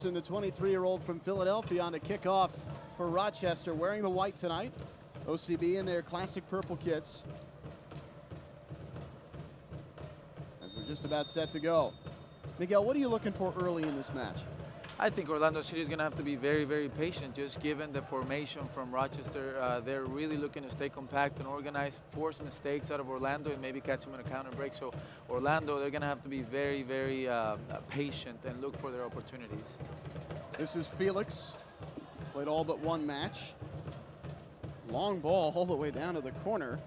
And the 23-year-old from Philadelphia on the kickoff for Rochester, wearing the white tonight. OCB in their classic purple kits. As we're just about set to go. Miguel, what are you looking for early in this match? I think Orlando City is going to have to be very, very patient, just given the formation from Rochester. They're really looking to stay compact and organized, force mistakes out of Orlando, and maybe catch them in a counter break. So Orlando, they're going to have to be very, very patient and look for their opportunities. This is Felix. Played all but one match. Long ball all the way down to the corner.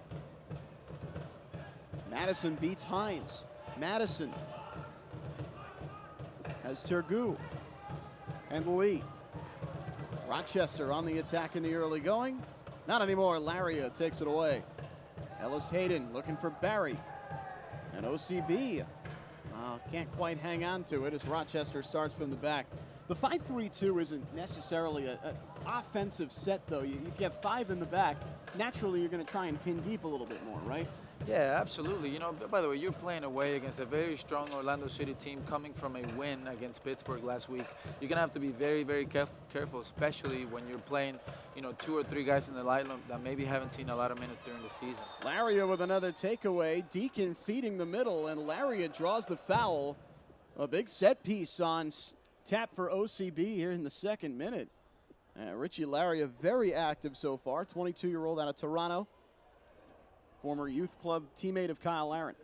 Madison beats Hines. Madison has Tergu and Lee. Rochester on the attack in the early going. Not anymore. Laria takes it away. Ellis Hayden looking for Barry. And OCB can't quite hang on to it as Rochester starts from the back. The 5-3-2 isn't necessarily an offensive set, though. If you have five in the back, naturally you're going to try and pin deep a little bit more, right? Yeah, absolutely. You know, by the way, you're playing away against a very strong Orlando City team coming from a win against Pittsburgh last week. You're going to have to be very, very careful, especially when you're playing, you know, 2 or 3 guys in the lineup that maybe haven't seen a lot of minutes during the season. Laria with another takeaway. Deacon feeding the middle, and Laria draws the foul. A big set piece on tap for OCB here in the second minute. Richie Laria very active so far, 22-year-old out of Toronto. Former youth club teammate of Kyle Aaron.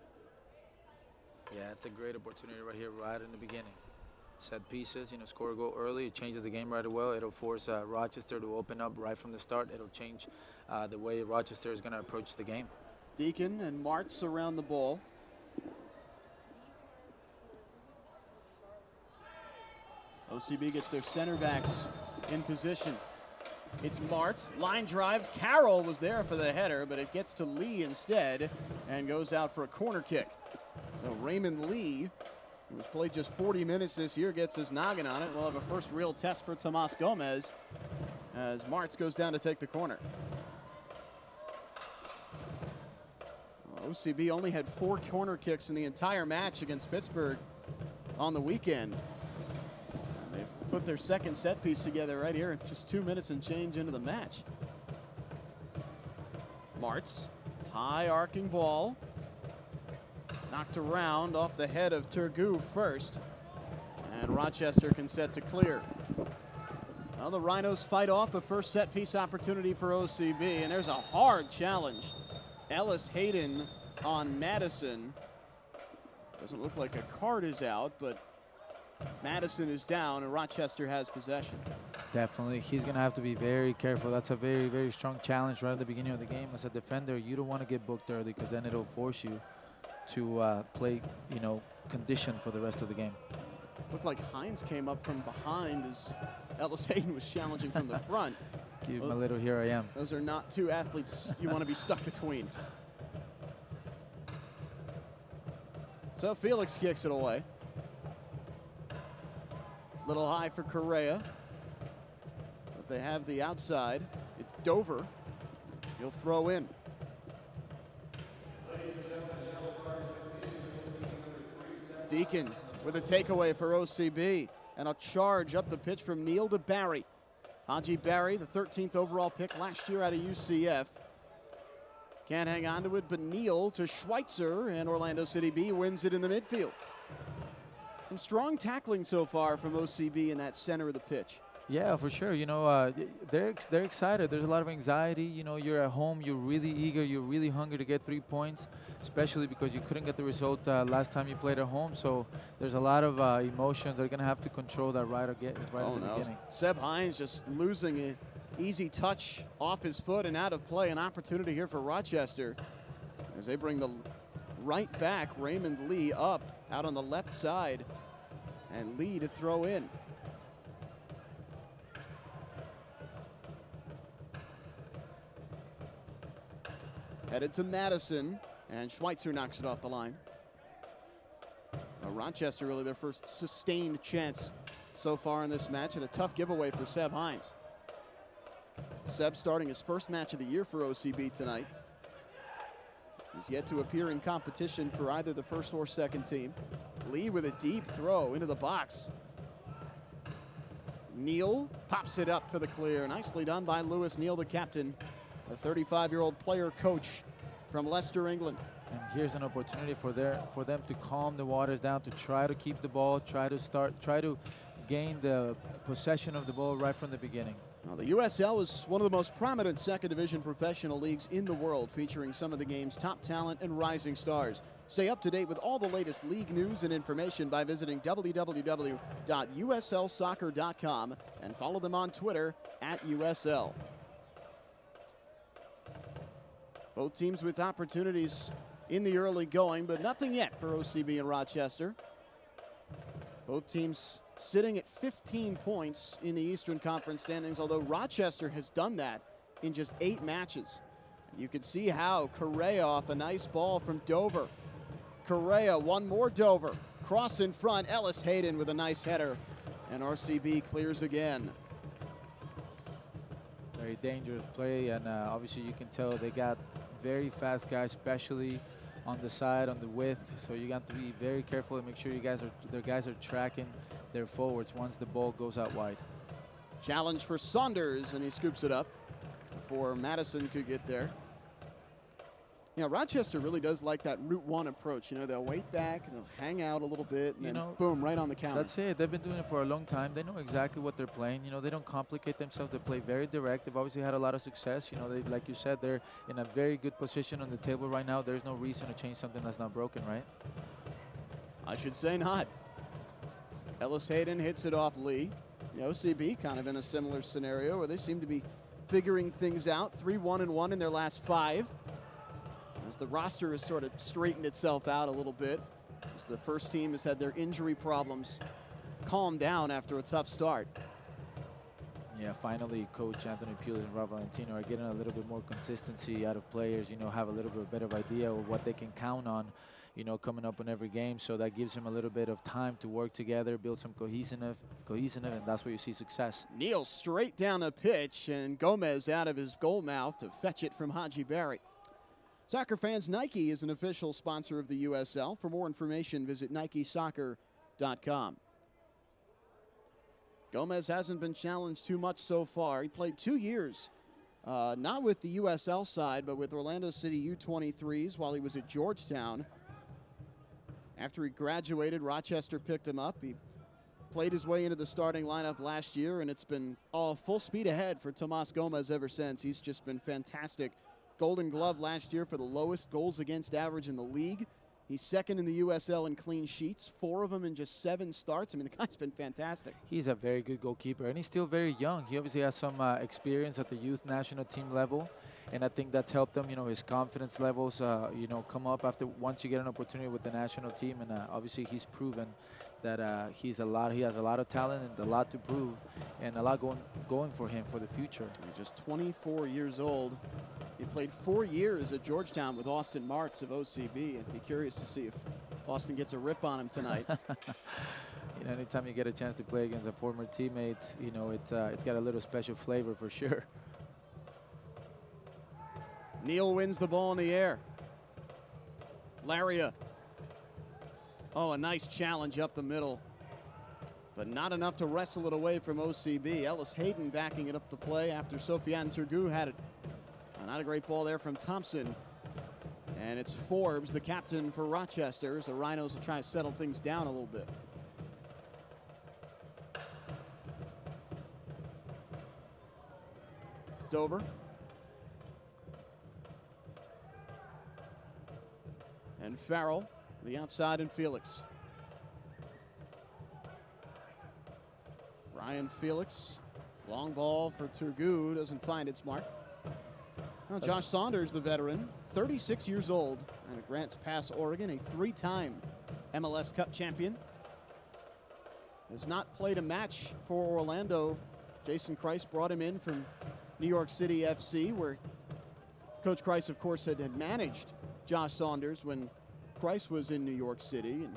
Yeah, it's a great opportunity right here, right in the beginning. Set pieces, you know, score a goal early. It changes the game right away. It'll force Rochester to open up right from the start. It'll change the way Rochester is going to approach the game. Deacon and Martz around the ball. OCB gets their center backs in position. It's Martz, line drive. Carroll was there for the header, but it gets to Lee instead and goes out for a corner kick. So Raymond Lee, who has played just 40 minutes this year, gets his noggin on it. We'll have a first real test for Tomas Gomez as Martz goes down to take the corner. OCB only had 4 corner kicks in the entire match against Pittsburgh on the weekend. Put their second set piece together right here in just 2 minutes and change into the match. Martz, high arcing ball. Knocked around off the head of Tergu first. And Rochester can set to clear. Well, the Rhinos fight off the first set piece opportunity for OCB, and there's a hard challenge. Ellis Hayden on Madison. Doesn't look like a card is out, but Madison is down and Rochester has possession. Definitely. He's going to have to be very careful. That's a very, very strong challenge right at the beginning of the game. As a defender, you don't want to get booked early because then it'll force you to play, you know, condition for the rest of the game. Looked like Hines came up from behind as Ellis Hayden was challenging from the front. Give him a little here I am. Those are not two athletes you want to be stuck between. So Felix kicks it away. Little high for Correia, but they have the outside. It's Dover. He'll throw in. Deacon with a takeaway for OCB and a charge up the pitch from Neal to Barry. Haji Barry, the 13th overall pick last year out of UCF. Can't hang on to it, but Neal to Schweitzer, and Orlando City B wins it in the midfield. Some strong tackling so far from OCB in that center of the pitch. Yeah, for sure. You know, they're excited. There's a lot of anxiety. You know, you're at home. You're really eager. You're really hungry to get 3 points, especially because you couldn't get the result last time you played at home. So there's a lot of emotions. They're going to have to control that right at the beginning. Seb Hines just losing an easy touch off his foot and out of play. An opportunity here for Rochester as they bring the right back, Raymond Lee, up out on the left side. And Lee to throw in. Headed to Madison, and Schweitzer knocks it off the line. Rochester really their first sustained chance so far in this match, and a tough giveaway for Seb Hines. Seb starting his first match of the year for OCB tonight. He's yet to appear in competition for either the first or second team. Lee with a deep throw into the box. Neal pops it up for the clear. Nicely done by Lewis Neal, the captain, a 35-year-old player coach from Leicester, England. And here's an opportunity for them to calm the waters down, to try to keep the ball, try to gain the possession of the ball right from the beginning. Well, the USL is one of the most prominent second division professional leagues in the world, featuring some of the game's top talent and rising stars. Stay up to date with all the latest league news and information by visiting www.uslsoccer.com and follow them on Twitter @USL. Both teams with opportunities in the early going, but nothing yet for OCB and Rochester. Both teams sitting at 15 points in the Eastern Conference standings, although Rochester has done that in just 8 matches. You can see how Correia off a nice ball from Dover. Correia, one more Dover. Cross in front, Ellis Hayden with a nice header, and RCB clears again. Very dangerous play, and obviously you can tell they got very fast guys, especially on the side, on the width. So you got to be very careful and make sure their guys are tracking their forwards once the ball goes out wide. Challenge for Saunders, and he scoops it up before Madison could get there. You know, Rochester really does like that Route 1 approach. You know, they'll wait back and they'll hang out a little bit, and then boom, right on the counter. That's it. They've been doing it for a long time. They know exactly what they're playing. You know, they don't complicate themselves. They play very direct. They've obviously had a lot of success. You know, they, like you said, they're in a very good position on the table right now. There's no reason to change something that's not broken, right? I should say not. Ellis Hayden hits it off Lee. The OCB kind of in a similar scenario where they seem to be figuring things out. 3-1-1 in their last 5. As the roster has sort of straightened itself out a little bit, as the first team has had their injury problems calm down after a tough start. Yeah, finally, Coach Anthony Pulis and Rob Valentino are getting a little bit more consistency out of players, you know, have a little bit better idea of what they can count on, you know, coming up in every game. So that gives them a little bit of time to work together, build some cohesiveness, and that's where you see success. Neal straight down the pitch, and Gomez out of his goal mouth to fetch it from Haji Berry. Soccer fans, Nike is an official sponsor of the USL. For more information, visit NikeSoccer.com. Gomez hasn't been challenged too much so far. He played 2 years, not with the USL side, but with Orlando City U23s while he was at Georgetown. After he graduated, Rochester picked him up. He played his way into the starting lineup last year, and it's been all full speed ahead for Tomas Gomez ever since. He's just been fantastic. Golden Glove last year for the lowest goals against average in the league. He's second in the USL in clean sheets, 4 of them in just 7 starts. I mean, the guy's been fantastic. He's a very good goalkeeper, and he's still very young. He obviously has some experience at the youth national team level, and I think that's helped him. You know, his confidence levels, you know, come up after once you get an opportunity with the national team, and obviously he's proven that he has a lot of talent and a lot to prove, and a lot going for him for the future. He's just 24 years old. He played 4 years at Georgetown with Austin Martz of OCB, and be curious to see if Austin gets a rip on him tonight. You know, anytime you get a chance to play against a former teammate, you know, it's got a little special flavor for sure. Neal wins the ball in the air. Laria. Oh, a nice challenge up the middle, but not enough to wrestle it away from OCB. Ellis Hayden backing it up the play after Sofiane Turgu had it. Not a great ball there from Thompson. And it's Forbes, the captain for Rochester, as the Rhinos will try to settle things down a little bit. Dover. And Farrell, the outside, and Felix. Ryan Felix, long ball for Turgu, doesn't find its mark. Now Josh Saunders, the veteran, 36 years old, and at Grants Pass, Oregon, a 3-time MLS Cup champion. Has not played a match for Orlando. Jason Kreis brought him in from New York City FC, where Coach Kreis, of course, had managed Josh Saunders when Kreis was in New York City, and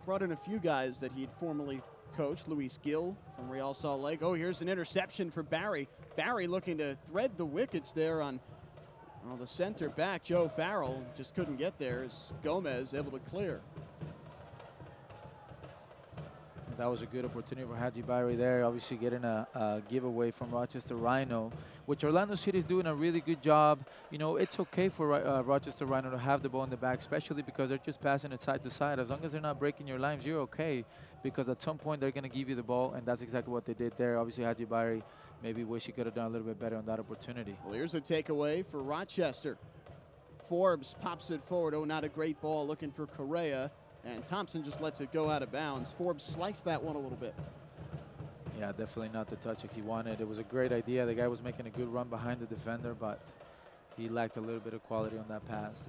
brought in a few guys that he'd formerly coached. Luis Gill from Real Salt Lake. Oh, here's an interception for Barry. Barry looking to thread the wickets there on the center back. Joe Farrell just couldn't get there as Gomez able to clear. That was a good opportunity for Haji Barry there. Obviously getting a giveaway from Rochester Rhino, which Orlando City is doing a really good job. You know, it's okay for Rochester Rhino to have the ball in the back, especially because they're just passing it side to side. As long as they're not breaking your lines, you're okay, because at some point they're going to give you the ball, and that's exactly what they did there. Obviously, Haji Barry maybe wish he could have done a little bit better on that opportunity. Well, here's a takeaway for Rochester. Forbes pops it forward. Oh, not a great ball, looking for Correia. And Thompson just lets it go out of bounds. Forbes sliced that one a little bit. Yeah, definitely not the touch that he wanted. It was a great idea. The guy was making a good run behind the defender, but he lacked a little bit of quality on that pass.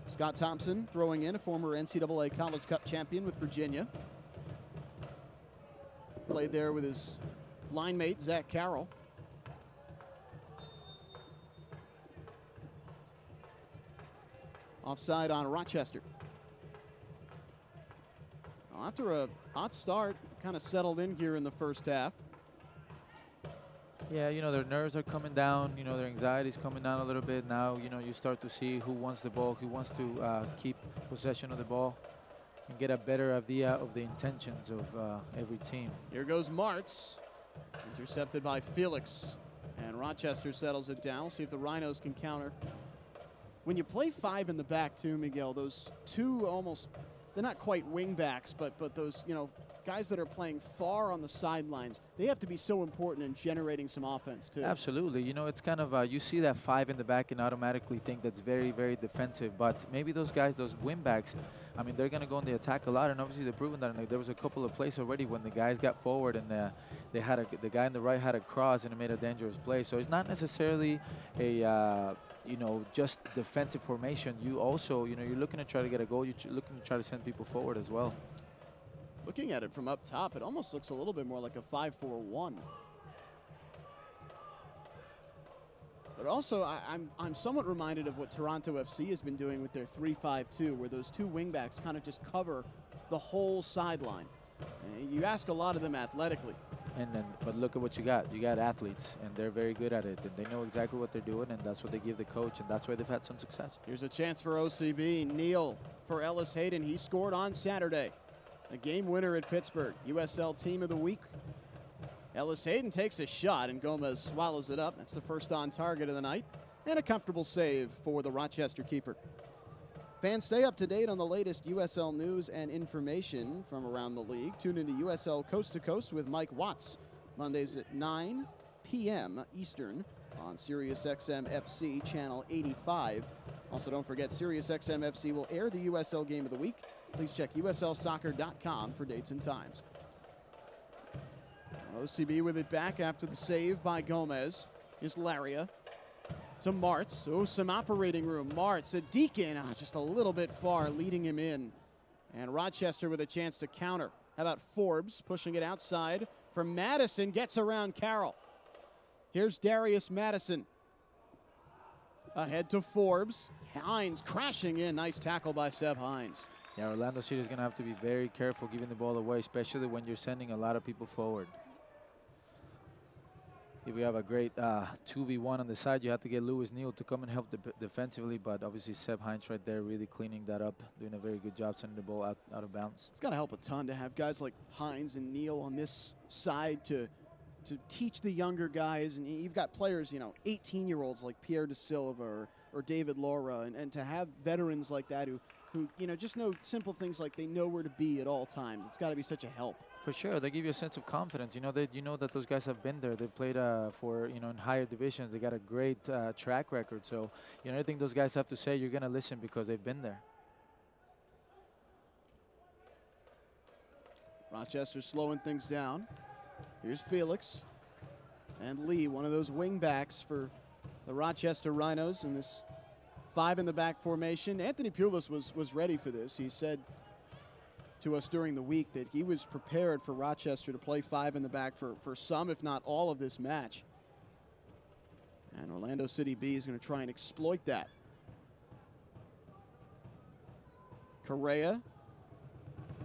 Scott Thompson throwing in, a former NCAA College Cup champion with Virginia. Played there with his line mate, Zach Carroll. Offside on Rochester. After a hot start, kind of settled in here in the first half. Yeah, you know, their nerves are coming down. You know, their anxiety is coming down a little bit. Now, you know, you start to see who wants the ball, who wants to keep possession of the ball and get a better idea of the intentions of every team. Here goes Martz, intercepted by Felix. And Rochester settles it down. We'll see if the Rhinos can counter. When you play five in the back too, Miguel, those two almost, they're not quite wing backs, but those, you know, guys that are playing far on the sidelines, they have to be so important in generating some offense too. Absolutely. You know, it's kind of, you see that five in the back and automatically think that's very, very defensive. But maybe those guys, those wing backs, I mean, they're going to go on the attack a lot, and obviously they've proven that. And there was a couple of plays already when the guys got forward and they had the guy on the right had a cross and it made a dangerous play. So it's not necessarily a you know, just defensive formation. You also, you know, you're looking to try to get a goal. You're looking to try to send people forward as well. Looking at it from up top, it almost looks a little bit more like a 5-4-1. But also, I'm somewhat reminded of what Toronto FC has been doing with their 3-5-2, where those two wingbacks kind of just cover the whole sideline. And you ask a lot of them athletically. But look at what you got. You got athletes, and they're very good at it, and they know exactly what they're doing, and that's what they give the coach, and that's why they've had some success. Here's a chance for OCB. Neal for Ellis Hayden. He scored on Saturday. A game winner at Pittsburgh. USL Team of the Week. Ellis Hayden takes a shot, and Gomez swallows it up. That's the first on target of the night, and a comfortable save for the Rochester keeper. Fans, stay up to date on the latest USL news and information from around the league. Tune into USL Coast to Coast with Mike Watts, Mondays at 9 p.m. Eastern on SiriusXM FC Channel 85. Also, don't forget, SiriusXM FC will air the USL Game of the Week. Please check USLsoccer.com for dates and times. OCB with it back after the save by Gomez. Here's Laria. To Martz. Oh, some operating room. Martz, a Deacon, just a little bit far, leading him in. And Rochester with a chance to counter. How about Forbes pushing it outside for Madison, gets around Carroll. Here's Darius Madison. Ahead to Forbes. Hines crashing in. Nice tackle by Seb Hines. Yeah, Orlando City is going to have to be very careful giving the ball away, especially when you're sending a lot of people forward. If we have a great 2v1 on the side, you have to get Lewis Neal to come and help defensively, but obviously Seb Hines right there really cleaning that up, doing a very good job sending the ball out of bounds. It's got to help a ton to have guys like Hines and Neal on this side to teach the younger guys. And you've got players, you know, 18-year-olds like Pierre De Silva or David Laura, and to have veterans like that who, you know, just know simple things like they know where to be at all times. It's got to be such a help. For sure, they give you a sense of confidence. You know that those guys have been there. They played for, you know, in higher divisions. They got a great track record. So, you know, anything those guys have to say, you're gonna listen because they've been there. Rochester slowing things down. Here's Felix and Lee, one of those wing backs for the Rochester Rhinos in this 5 in the back formation. Anthony Pulis was ready for this. He said to us during the week that he was prepared for Rochester to play 5 in the back for some, if not all, of this match. And Orlando City B is going to try and exploit that. Correia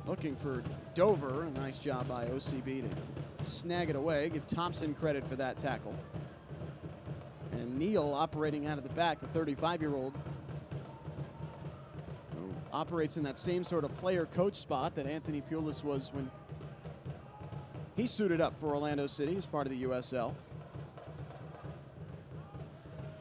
looking for Dover. A nice job by OCB to snag it away. Give Thompson credit for that tackle. And Neal operating out of the back, the 35-year-old, who operates in that same sort of player-coach spot that Anthony Pulis was when He suited up for Orlando City as part of the USL.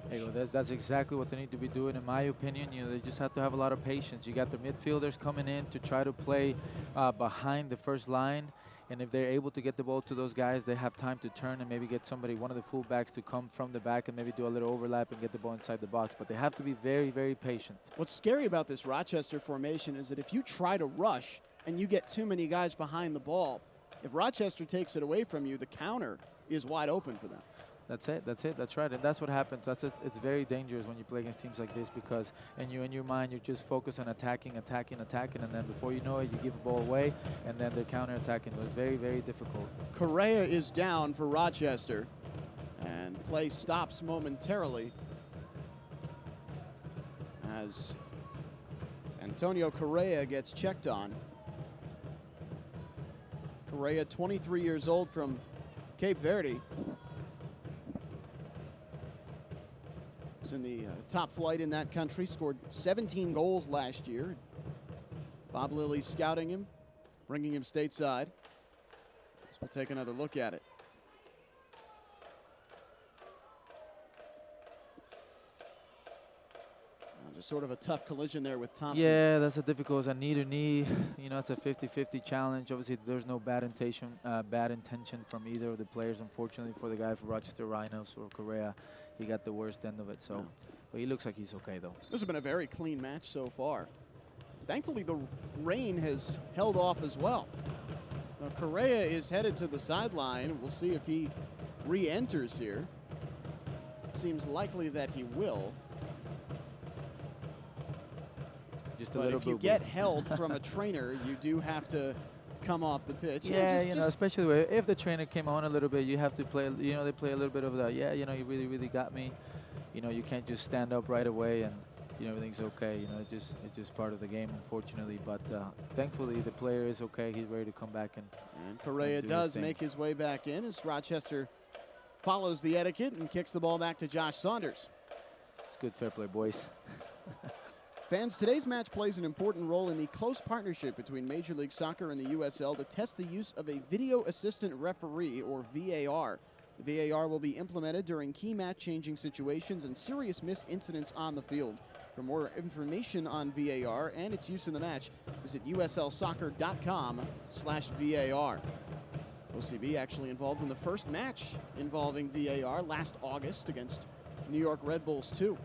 Hey, well, that's exactly what they need to be doing, in my opinion. You know, they just have to have a lot of patience. You got the midfielders coming in to try to play behind the first line, and if they're able to get the ball to those guys, they have time to turn and maybe get somebody, one of the fullbacks, to come from the back and maybe do a little overlap and get the ball inside the box. But they have to be very, very patient. What's scary about this Rochester formation is that if you try to rush and you get too many guys behind the ball, if Rochester takes it away from you, the counter is wide open for them. That's it. That's right. And that's what happens. It's very dangerous when you play against teams like this, because in your mind, you're just focused on attacking, and then before you know it, you give the ball away, and then they're counter-attacking. So it's very, very difficult. Correia is down for Rochester, and play stops momentarily as Antonio Correia gets checked on. Correia, 23 years old, from Cape Verde. He's in the top flight in that country, scored 17 goals last year. Bob Lilly scouting him, bringing him stateside. So we'll take another look at it. Just sort of a tough collision there with Thompson. Yeah, that's a difficult. It's a knee to knee. You know, it's a 50-50 challenge. Obviously, there's no bad intention from either of the players. Unfortunately for the guy for Rochester Rhinos or Correia, he got the worst end of it. So, but he looks like he's okay though. This has been a very clean match so far. Thankfully, the rain has held off as well. Now, Correia is headed to the sideline. We'll see if he re-enters here. Seems likely that he will. Just but if you get held from a trainer, you do have to come off the pitch. Yeah, you know, especially if the trainer came on a little bit, you have to play, you know, they play a little bit of that. Yeah, you know, you really, really got me. You know, you can't just stand up right away and, you know, everything's okay. You know, it's just part of the game, unfortunately. But thankfully, the player is okay. He's ready to come back. And Correia does make his way back in as Rochester follows the etiquette and kicks the ball back to Josh Saunders. It's good fair play, boys. Fans, today's match plays an important role in the close partnership between Major League Soccer and the USL to test the use of a video assistant referee, or VAR. The VAR will be implemented during key match-changing situations and serious missed incidents on the field. For more information on VAR and its use in the match, visit uslsoccer.com/VAR. OCB actually involved in the first match involving VAR last August against New York Red Bulls 2.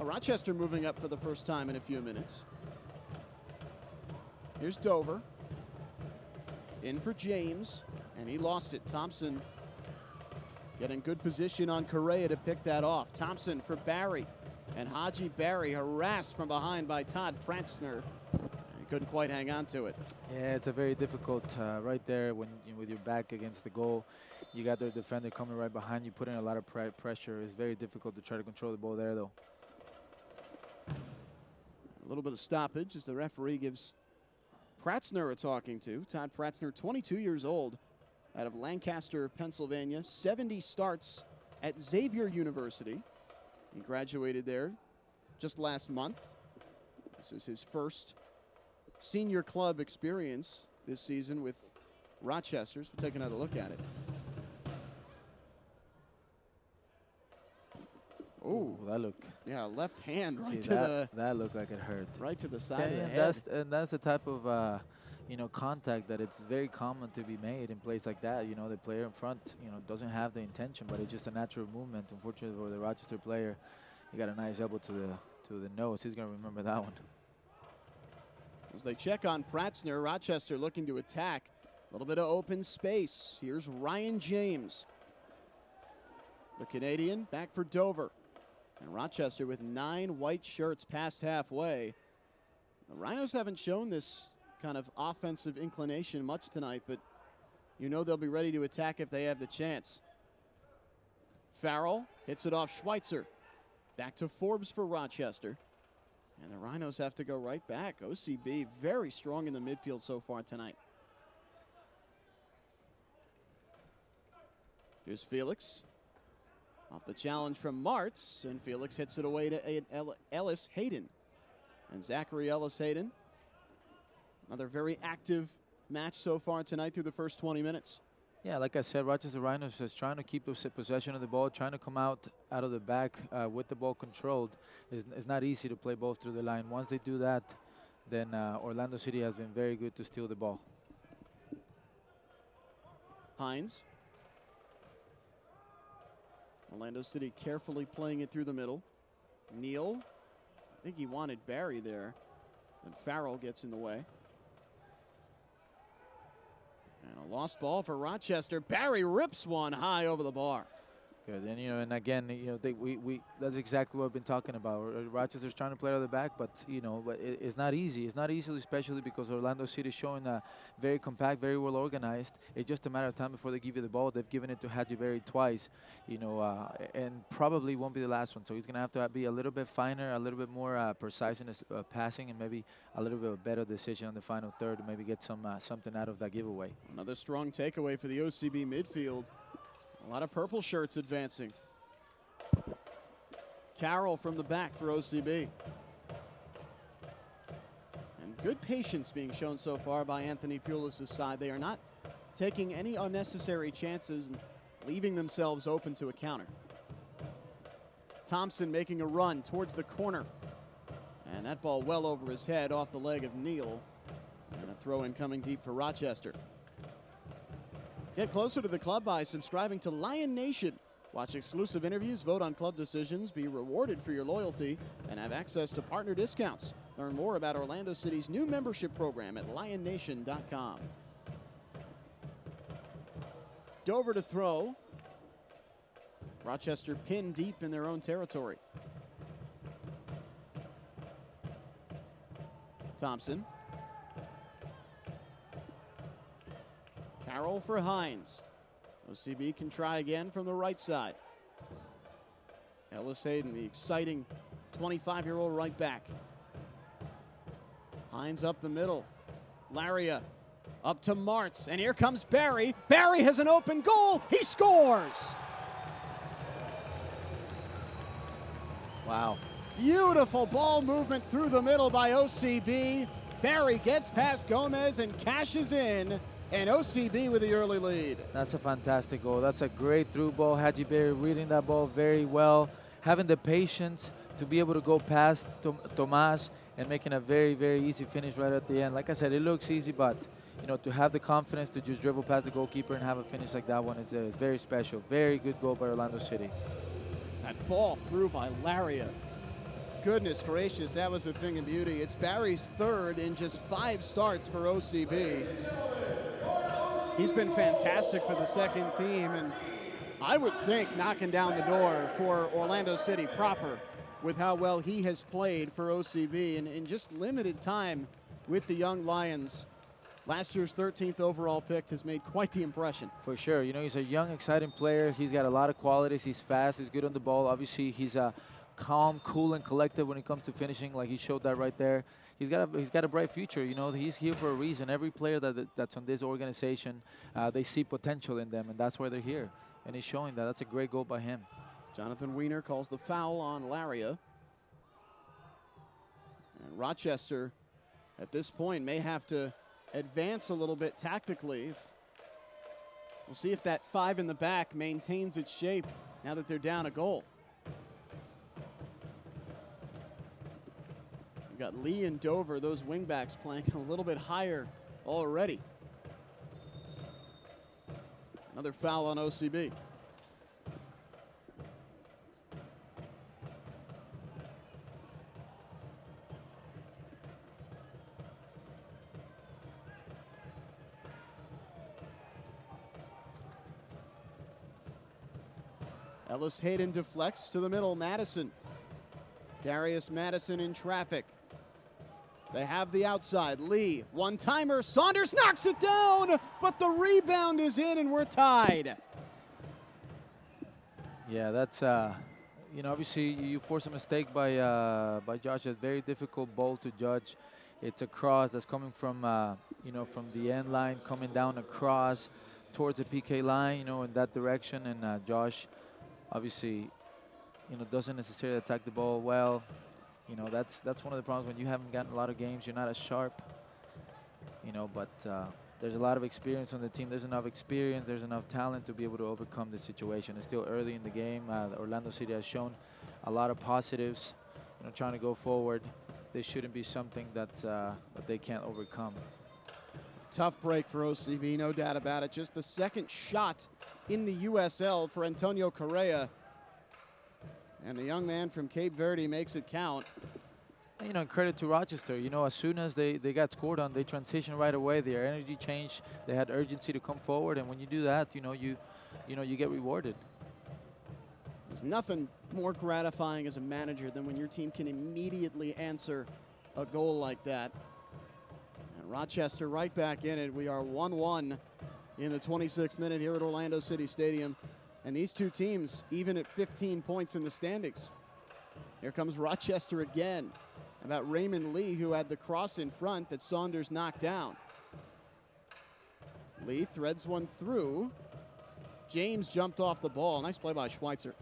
Rochester moving up for the first time in a few minutes. Here's Dover. In for James, and he lost it. Thompson getting good position on Correia to pick that off. Thompson for Barry, and Haji Barry harassed from behind by Todd Pratzner. He couldn't quite hang on to it. Yeah, it's a very difficult right there when with your back against the goal. You got their defender coming right behind you, putting a lot of pressure. It's very difficult to try to control the ball there, though. A little bit of stoppage as the referee gives Pratzner a talking to. Todd Pratzner, 22 years old, out of Lancaster, Pennsylvania, 70 starts at Xavier University. He graduated there just last month. This is his first senior club experience this season with Rochester. So we'll take another look at it. Oh, that look. Yeah, left hand right to the. That looked like it hurt. Right to the side of the head. That's the type of you know, contact that it's very common to be made in plays like that. You know, the player in front, you know, doesn't have the intention, but it's just a natural movement. Unfortunately for the Rochester player, he got a nice elbow to the nose. He's gonna remember that one. As they check on Pratzner, Rochester looking to attack. A little bit of open space. Here's Ryan James, the Canadian, back for Dover. And Rochester with 9 white shirts past halfway. The Rhinos haven't shown this kind of offensive inclination much tonight, but you know they'll be ready to attack if they have the chance. Farrell hits it off Schweitzer. Back to Forbes for Rochester. And the Rhinos have to go right back. OCB very strong in the midfield so far tonight. Here's Felix. Off the challenge from Martz, and Felix hits it away to Ellis Hayden. And Zachary Ellis Hayden. Another very active match so far tonight through the first 20 minutes. Yeah, like I said, Rochester Rhinos is trying to keep possession of the ball, trying to come out of the back with the ball controlled. It's not easy to play both through the line. Once they do that, then Orlando City has been very good to steal the ball. Hines. Orlando City carefully playing it through the middle. Neal, I think he wanted Barry there, and Farrell gets in the way. And a lost ball for Rochester. Barry rips one high over the bar. Good, and and again, that's exactly what we've been talking about. Rochester's trying to play out of the back, but but it's not easy. It's not easy, especially because Orlando City is showing very compact, very well organized. It's just a matter of time before they give you the ball. They've given it to Hadji Berry twice, and probably won't be the last one. So he's gonna have to be a little bit finer, a little bit more precise in his passing, and maybe a little bit of a better decision on the final third to maybe get something out of that giveaway. Another strong takeaway for the OCB midfield. A lot of purple shirts advancing. Carroll from the back for OCB. And good patience being shown so far by Anthony Pulis' side. They are not taking any unnecessary chances and leaving themselves open to a counter. Thompson making a run towards the corner. And that ball well over his head off the leg of Neal. And a throw in coming deep for Rochester. Get closer to the club by subscribing to Lion Nation. Watch exclusive interviews, vote on club decisions, be rewarded for your loyalty, and have access to partner discounts. Learn more about Orlando City's new membership program at lionnation.com. Dover to throw. Rochester pinned deep in their own territory. Thompson. Carroll for Hines. OCB can try again from the right side. Ellis Hayden, the exciting 25-year-old right back. Hines up the middle. Laria up to Martz, and here comes Barry. Barry has an open goal. He scores. Wow. Beautiful ball movement through the middle by OCB. Barry gets past Gomez and cashes in. And OCB with the early lead. That's a fantastic goal. That's a great through ball. Hadji Berry reading that ball very well, having the patience to be able to go past Tomas and making a very, very easy finish right at the end. Like I said, it looks easy, but to have the confidence to just dribble past the goalkeeper and have a finish like that one, it's very special. Very good goal by Orlando City. That ball through by Laria. Goodness gracious, that was a thing of beauty. It's Barry's third in just 5 starts for OCB. He's been fantastic for the second team, and I would think knocking down the door for Orlando City proper with how well he has played for OCB and in just limited time with the Young Lions. Last year's 13th overall pick has made quite the impression. For sure. He's a young, exciting player. He's got a lot of qualities. He's fast. He's good on the ball. Obviously, he's calm, cool, and collected when it comes to finishing, like he showed that right there. He's got a bright future. He's here for a reason. Every player that's on this organization, they see potential in them, and that's why they're here. And he's showing that. That's a great goal by him. Jonathan Weiner calls the foul on Laria. And Rochester, at this point, may have to advance a little bit tactically. We'll see if that 5 in the back maintains its shape now that they're down a goal. We've got Lee and Dover, those wingbacks, playing a little bit higher already. Another foul on OCB. Ellis Hayden deflects to the middle. Madison. Darius Madison in traffic. They have the outside. Lee, one-timer. Saunders knocks it down, but the rebound is in, and we're tied. Yeah, that's obviously you force a mistake by Josh. A very difficult ball to judge. It's a cross that's coming from from the end line, coming down across towards the PK line, in that direction, and Josh obviously doesn't necessarily attack the ball well. That's one of the problems when you haven't gotten a lot of games. You're not as sharp, but there's a lot of experience on the team. There's enough experience. There's enough talent to be able to overcome the situation. It's still early in the game. Orlando City has shown a lot of positives. Trying to go forward. This shouldn't be something that they can't overcome. Tough break for OCB, no doubt about it. Just the second shot in the USL for Antonio Correia. And the young man from Cape Verde makes it count. And, credit to Rochester. As soon as they got scored on, they transitioned right away. Their energy changed. They had urgency to come forward. And when you do that, you get rewarded. There's nothing more gratifying as a manager than when your team can immediately answer a goal like that. And Rochester right back in it. We are 1-1 in the 26th minute here at Orlando City Stadium. And these two teams even at 15 points in the standings. Here comes Rochester again. About Raymond Lee, who had the cross in front that Saunders knocked down. Lee threads one through. James jumped off the ball. Nice play by Schweitzer.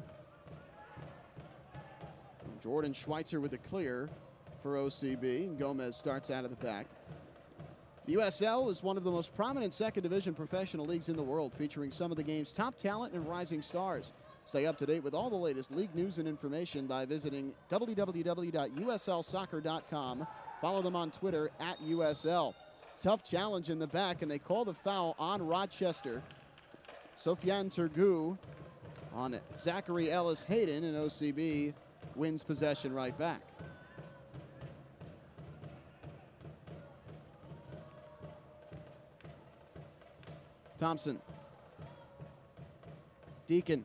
Jordan Schweitzer with the clear for OCB. And Gomez starts out of the back. The USL is one of the most prominent second division professional leagues in the world, featuring some of the game's top talent and rising stars. Stay up to date with all the latest league news and information by visiting www.uslsoccer.com. Follow them on Twitter @USL. Tough challenge in the back, and they call the foul on Rochester. Sofiane Turgou on Zachary Ellis Hayden, and OCB wins possession right back. Thompson. Deacon.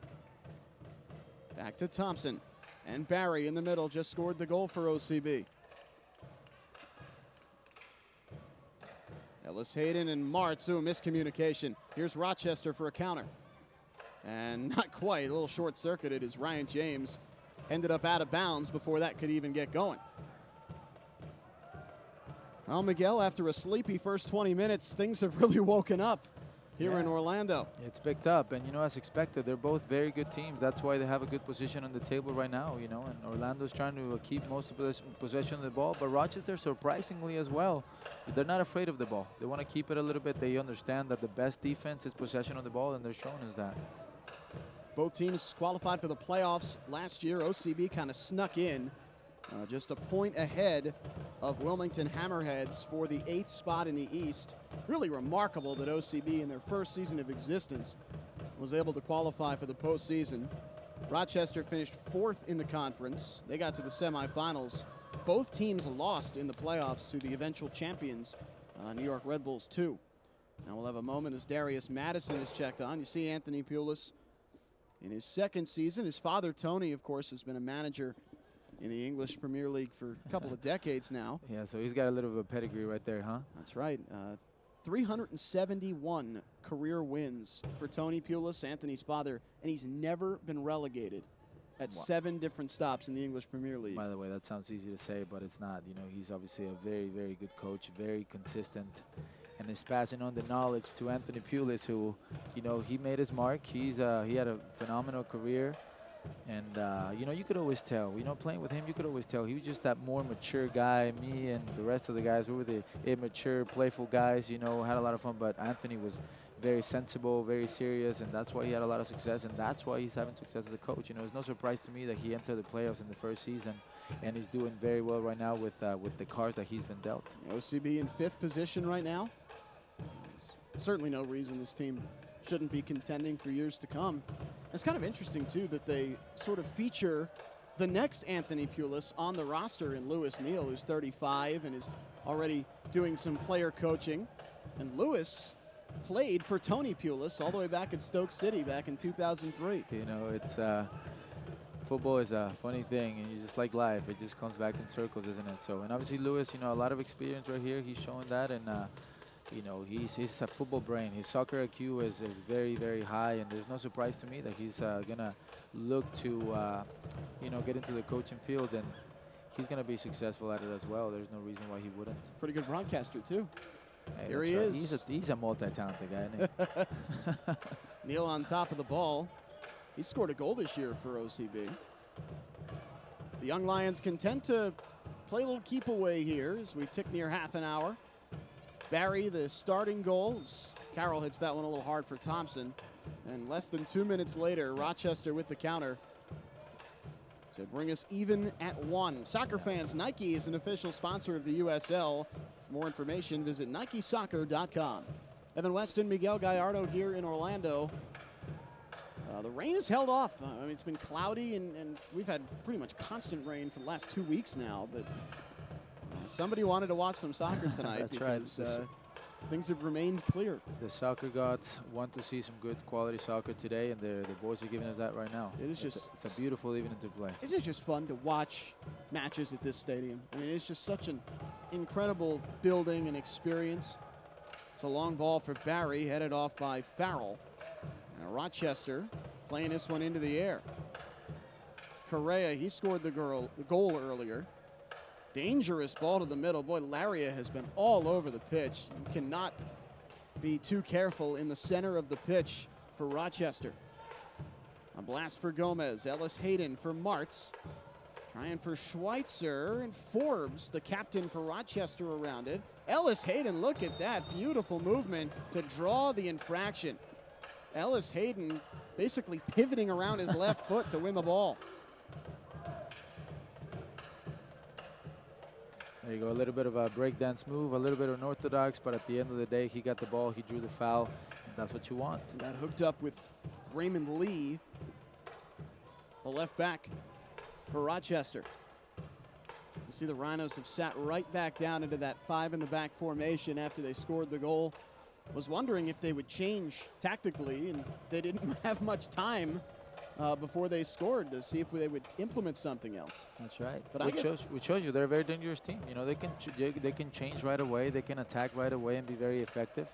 Back to Thompson. And Barry in the middle just scored the goal for OCB. Ellis Hayden and Martz, miscommunication. Here's Rochester for a counter. And not quite, a little short-circuited as Ryan James ended up out of bounds before that could even get going. Well, Miguel, after a sleepy first 20 minutes, things have really woken up here in Orlando. It's picked up, and as expected, they're both very good teams. That's why they have a good position on the table right now, and Orlando's trying to keep most of the possession of the ball, but Rochester, surprisingly as well, they're not afraid of the ball. They want to keep it a little bit. They understand that the best defense is possession of the ball, and they're showing us that. Both teams qualified for the playoffs last year. OCB kind of snuck in, just a point ahead of Wilmington Hammerheads for the 8th spot in the East. Really remarkable that OCB in their first season of existence was able to qualify for the postseason. Rochester finished 4th in the conference. They got to the semifinals. Both teams lost in the playoffs to the eventual champions, New York Red Bulls 2. Now we'll have a moment as Darius Madison is checked on. You see Anthony Pulis in his second season. His father, Tony, of course, has been a manager in the English Premier League for a couple of decades now. Yeah, so he's got a little bit of a pedigree right there, huh? That's right. 371 career wins for Tony Pulis, Anthony's father, and he's never been relegated at 7 different stops in the English Premier League. By the way, that sounds easy to say, but it's not. He's obviously a very, very good coach, very consistent, and is passing on the knowledge to Anthony Pulis, who, he made his mark. He had a phenomenal career. And, you could always tell, playing with him, you could always tell he was just that more mature guy. Me and the rest of the guys, we were the immature, playful guys, had a lot of fun. But Anthony was very sensible, very serious, and that's why he had a lot of success, and that's why he's having success as a coach. It's no surprise to me that he entered the playoffs in the first season, and he's doing very well right now with the cards that he's been dealt. OCB in 5th position right now. There's certainly no reason this team shouldn't be contending for years to come. It's kind of interesting, too, that they sort of feature the next Anthony Pulis on the roster in Lewis Neal, who's 35 and is already doing some player coaching. And Lewis played for Tony Pulis all the way back at Stoke City back in 2003. It's football is a funny thing, and just like life, it just comes back in circles, isn't it? So, and obviously Lewis, a lot of experience right here. He's showing that, and he's a football brain. His soccer IQ is very, very high, and there's no surprise to me that he's gonna look to get into the coaching field, and he's gonna be successful at it as well. There's no reason why he wouldn't. Pretty good broadcaster too. Hey, here he is. He's a multi-talented guy, isn't he? Neal on top of the ball. He scored a goal this year for OCB. The Young Lions content to play a little keep away here as we tick near half an hour. Barry, the starting goals. Carroll hits that one a little hard for Thompson. And less than 2 minutes later, Rochester with the counter to bring us even at 1. Soccer fans, Nike is an official sponsor of the USL. For more information, visit NikeSoccer.com. Evan Weston, Miguel Gallardo here in Orlando. The rain has held off. I mean, it's been cloudy, and we've had pretty much constant rain for the last 2 weeks now. But somebody wanted to watch some soccer tonight. That's because, right. Things have remained clear. The soccer gods want to see some good quality soccer today, and the boys are giving us that right now. It's a beautiful evening to play. Isn't it just fun to watch matches at this stadium? I mean, it's just such an incredible building and experience. It's a long ball for Barry, headed off by Farrell. Now Rochester playing this one into the air. Correia, he scored the goal earlier. Dangerous ball to the middle. Boy, Laria has been all over the pitch. You cannot be too careful in the center of the pitch for Rochester. A blast for Gomez. Ellis Hayden for Martz. Trying for Schweitzer, and Forbes, the captain for Rochester, around it. Ellis Hayden, look at that beautiful movement to draw the infraction. Ellis Hayden basically pivoting around his left foot to win the ball. There you go, a little bit of a breakdance move, a little bit unorthodox, but at the end of the day, he got the ball, he drew the foul, and that's what you want. And got hooked up with Raymond Lee, the left back for Rochester. You see the Rhinos have sat right back down into that 5-in-the-back formation after they scored the goal. Was wondering if they would change tactically, and they didn't have much time before they scored to see if they would implement something else. That's right. But which shows you they're a very dangerous team. You know, they can change right away. They can attack right away and be very effective.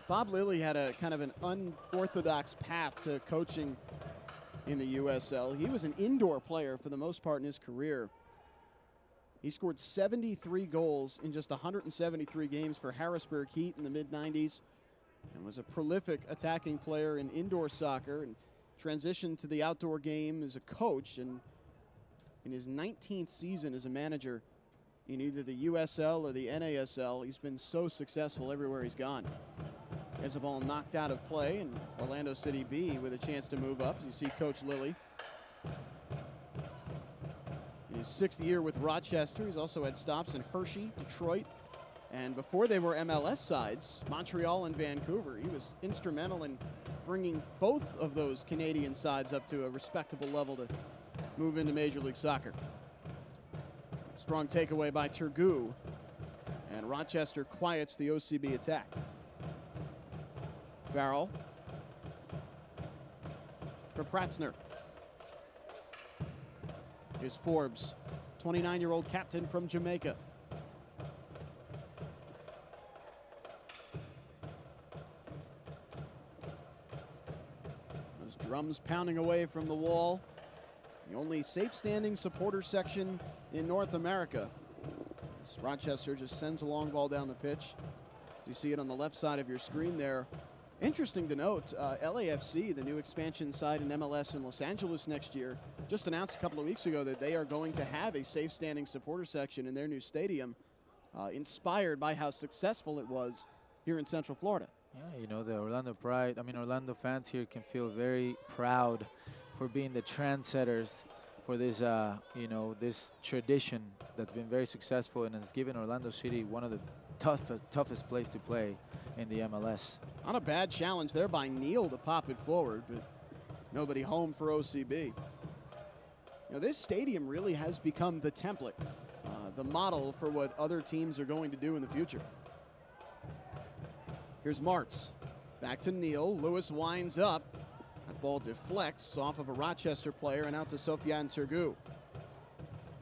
Bob Lilly had a kind of an unorthodox path to coaching in the USL. He was an indoor player for the most part in his career. He scored 73 goals in just 173 games for Harrisburg Heat in the mid-90s and was a prolific attacking player in indoor soccer and transitioned to the outdoor game as a coach. And in his 19th season as a manager in either the USL or the NASL, he's been so successful everywhere he's gone. Has a ball knocked out of play, and Orlando City B with a chance to move up, as you see Coach Lilly. In his 6th year with Rochester, he's also had stops in Hershey, Detroit, and before they were MLS sides, Montreal and Vancouver. He was instrumental in bringing both of those Canadian sides up to a respectable level to move into Major League Soccer. Strong takeaway by Turgu, and Rochester quiets the OCB attack. Farrell for Pratzner. Here's Forbes, 29-year-old captain from Jamaica. Those drums pounding away from the wall. The only safe standing supporter section in North America. As Rochester just sends a long ball down the pitch. You see it on the left side of your screen there. Interesting to note, LAFC, the new expansion side in MLS in Los Angeles next year, just announced a couple of weeks ago that they are going to have a safe standing supporter section in their new stadium, inspired by how successful it was here in Central Florida. Yeah, you know, the Orlando Pride, Orlando fans here can feel very proud for being the trendsetters for this, this tradition that's been very successful and has given Orlando City one of the toughest place to play in the MLS. On a bad challenge there by Neal to pop it forward, but nobody home for OCB. You know, this stadium really has become the template, the model for what other teams are going to do in the future. Here's Martz, back to Neal. Lewis winds up. That ball deflects off of a Rochester player and out to Sofiane Turgu.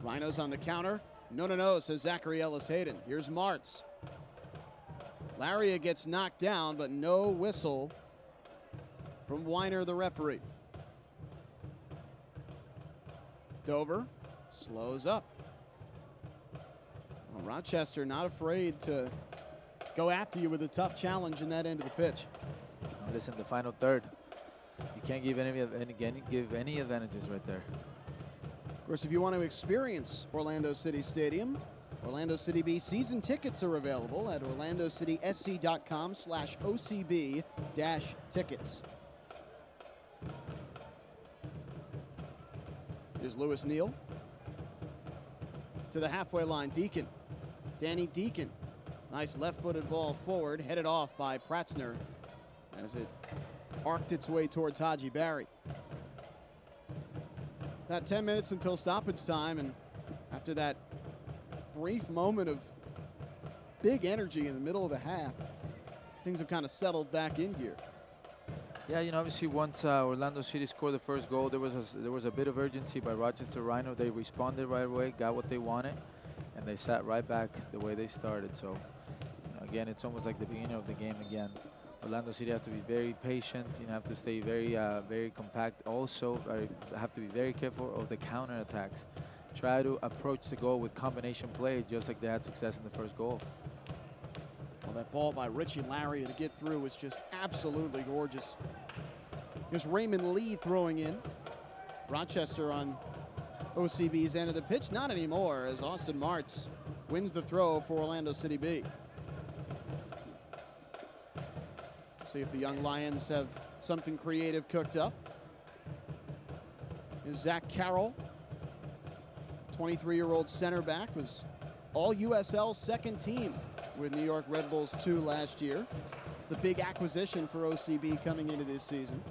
Rhinos on the counter. No, says Zachary Ellis Hayden. Here's Martz. Laria gets knocked down, but no whistle from Weiner, the referee. Dover slows up. Well, Rochester not afraid to go after you with a tough challenge in that end of the pitch. Listen, the final third. You can't give any advantages right there. Of course, if you want to experience Orlando City Stadium, Orlando City B season tickets are available at orlandocitysc.com/OCB-tickets. Here's Lewis Neal to the halfway line. Deacon, Danny Deacon. Nice left-footed ball forward, headed off by Pratzner as it arced its way towards Haji Barry. About 10 minutes until stoppage time, and after that brief moment of big energy in the middle of the half, things have kind of settled back in here. Yeah, you know, obviously once Orlando City scored the first goal, there was a bit of urgency by Rochester Rhino. They responded right away, got what they wanted, and they sat right back the way they started. So, you know, again, it's almost like the beginning of the game again. Orlando City have to be very patient. You know, have to stay very compact. Also, have to be very careful of the counter attacks. Try to approach the goal with combination play, just like they had success in the first goal. Well, that ball by Richie Larry to get through was just absolutely gorgeous. Here's Raymond Lee throwing in. Rochester on OCB's end of the pitch. Not anymore, as Austin Martz wins the throw for Orlando City B. See if the young Lions have something creative cooked up. Here's Zach Carroll, 23-year-old center back, was all USL second team with New York Red Bulls 2 last year. It's the big acquisition for OCB coming into this season.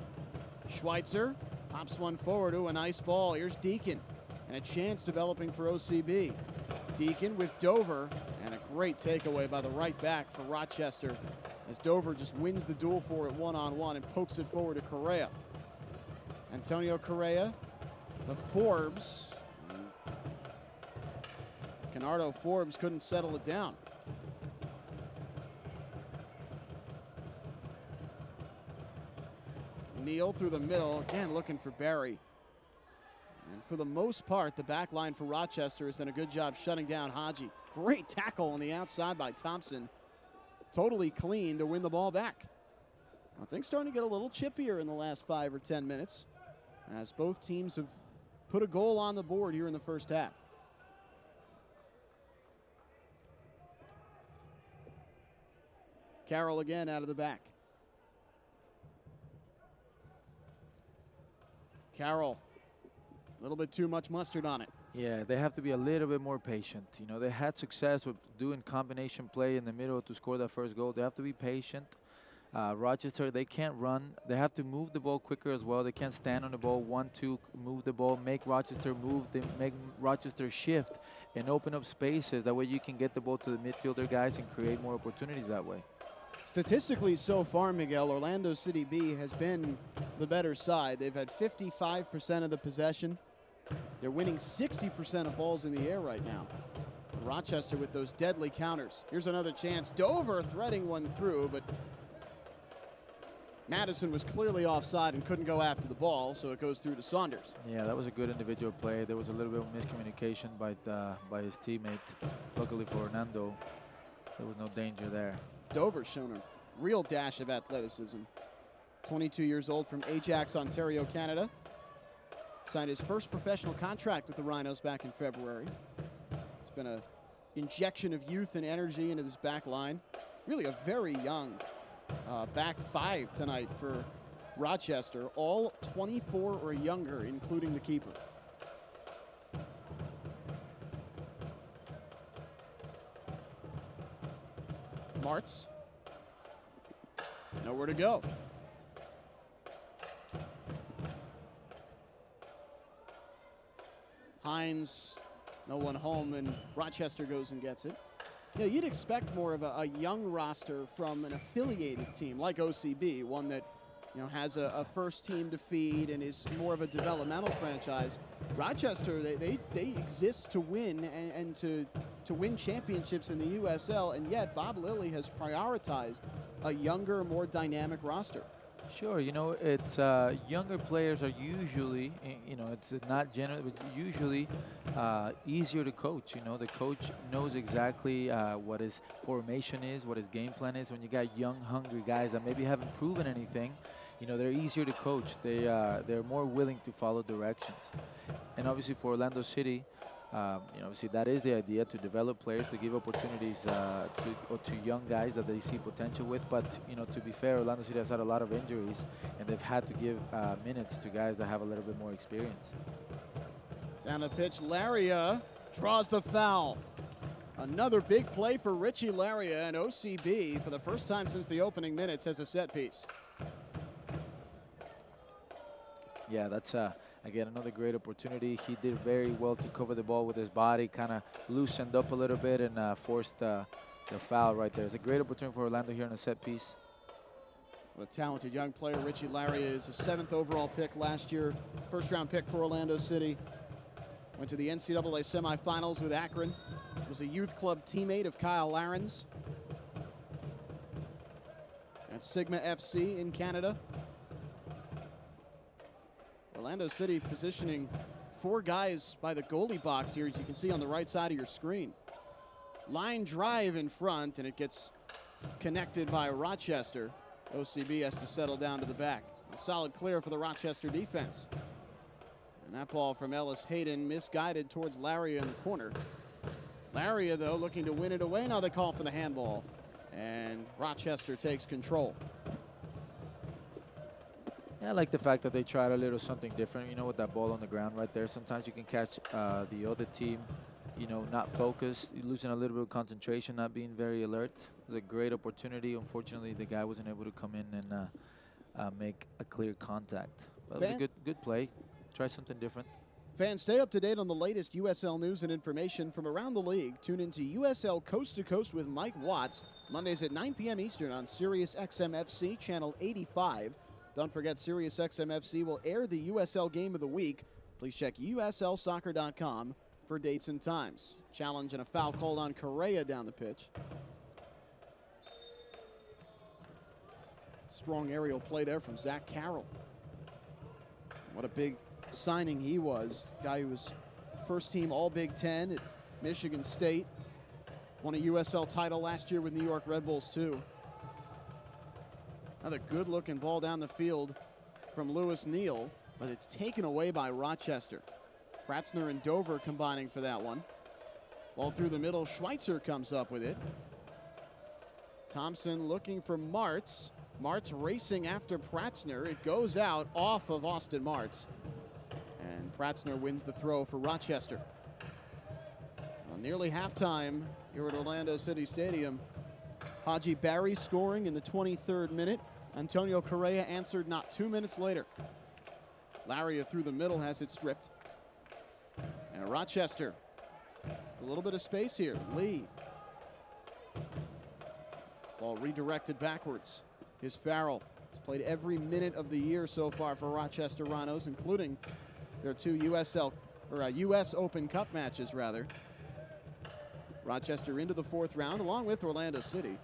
Schweitzer pops one forward. Ooh, a nice ball. Here's Deacon, and a chance developing for OCB. Deacon with Dover, and a great takeaway by the right back for Rochester, as Dover just wins the duel for it one-on-one and pokes it forward to Correia. Antonio Correia, the Forbes. Canardo Forbes couldn't settle it down. Neal through the middle, again looking for Barry. And for the most part, the back line for Rochester has done a good job shutting down Haji. Great tackle on the outside by Thompson. Totally clean to win the ball back. Well, things starting to get a little chippier in the last 5 or 10 minutes, as both teams have put a goal on the board here in the first half. Carroll again out of the back. Carroll, a little bit too much mustard on it. Yeah, they have to be a little bit more patient. You know, they had success with doing combination play in the middle to score that first goal. They have to be patient. Rochester, they can't run. They have to move the ball quicker as well. They can't stand on the ball, 1-2, move the ball, make Rochester move, make Rochester shift and open up spaces. That way you can get the ball to the midfielder guys and create more opportunities that way. Statistically so far, Miguel, Orlando City B has been the better side. They've had 55% of the possession. They're winning 60% of balls in the air right now. Rochester with those deadly counters. Here's another chance. Dover threading one through, but Madison was clearly offside and couldn't go after the ball, so it goes through to Saunders. Yeah, that was a good individual play. There was a little bit of miscommunication by his teammate. Luckily for Orlando, there was no danger there. Dover's shown a real dash of athleticism. 22 years old from Ajax, Ontario, Canada. Signed his first professional contract with the Rhinos back in February. It's been an injection of youth and energy into this back line. Really a very young back five tonight for Rochester. All 24 or younger, including the keeper. Martz. Nowhere to go. Hines, no one home, and Rochester goes and gets it. You know, you'd expect more of a young roster from an affiliated team like OCB, one that, you know, has a first team to feed and is more of a developmental franchise. Rochester, they exist to win and to win championships in the USL, and yet Bob Lilly has prioritized a younger, more dynamic roster. Sure, you know, it's younger players are usually, you know, it's not generally, but usually easier to coach. You know, the coach knows exactly what his formation is, what his game plan is. When you got young, hungry guys that maybe haven't proven anything, you know, they're easier to coach. They're more willing to follow directions. And obviously for Orlando City, Obviously that is the idea, to develop players, to give opportunities to young guys that they see potential with. But to be fair, Orlando City has had a lot of injuries, and they've had to give minutes to guys that have a little bit more experience. Down the pitch, Laria draws the foul. Another big play for Richie Laria, and OCB, for the first time since the opening minutes, has a set piece. Yeah, that's again another great opportunity. He did very well to cover the ball with his body, kind of loosened up a little bit and forced the foul right there. It's a great opportunity for Orlando here in a set piece. What a talented young player Richie Laria is. A 7th overall pick last year, first-round pick for Orlando City. Went to the NCAA semifinals with Akron. Was a youth club teammate of Kyle Laren's at Sigma FC in Canada. Orlando City positioning 4 guys by the goalie box here, as you can see on the right side of your screen. Line drive in front, and it gets connected by Rochester. OCB has to settle down to the back. A solid clear for the Rochester defense. And that ball from Ellis Hayden misguided towards Laria in the corner. Laria, though, looking to win it away. Now they call for the handball, and Rochester takes control. Yeah, I like the fact that they tried a little something different, with that ball on the ground right there. Sometimes you can catch the other team, not focused, losing a little bit of concentration, not being very alert. It was a great opportunity. Unfortunately, the guy wasn't able to come in and make a clear contact. But it was a good play. Try something different. Fans, stay up to date on the latest USL news and information from around the league. Tune into USL Coast to Coast with Mike Watts, Mondays at 9 p.m. Eastern on Sirius XM FC, channel 85. Don't forget, Sirius XM FC will air the USL Game of the Week. Please check uslsoccer.com for dates and times. Challenge and a foul called on Correia down the pitch. Strong aerial play there from Zach Carroll. What a big signing he was. Guy who was first team All Big Ten at Michigan State. Won a USL title last year with New York Red Bulls too. Another good-looking ball down the field from Lewis Neal, but it's taken away by Rochester. Pratzner and Dover combining for that one. Ball through the middle, Schweitzer comes up with it. Thompson looking for Martz. Martz racing after Pratzner. It goes out off of Austin Martz. And Pratzner wins the throw for Rochester. Well, nearly halftime here at Orlando City Stadium. Haji Barry scoring in the 23rd minute. Antonio Correia answered not 2 minutes later. Laria through the middle has it stripped. And Rochester, a little bit of space here. Lee. Ball redirected backwards. Here's Farrell. He's played every minute of the year so far for Rochester Rhinos, including their 2 US Open Cup matches, rather. Rochester into the 4th round, along with Orlando City.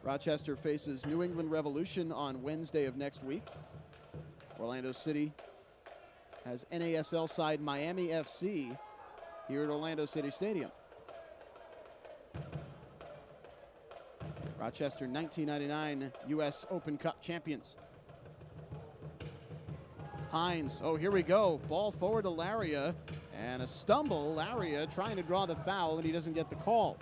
Rochester faces New England Revolution on Wednesday of next week. Orlando City has NASL side Miami FC here at Orlando City Stadium. Rochester 1999 US Open Cup champions. Hines, oh, here we go. Ball forward to Laria, and a stumble. Laria trying to draw the foul, and he doesn't get the call.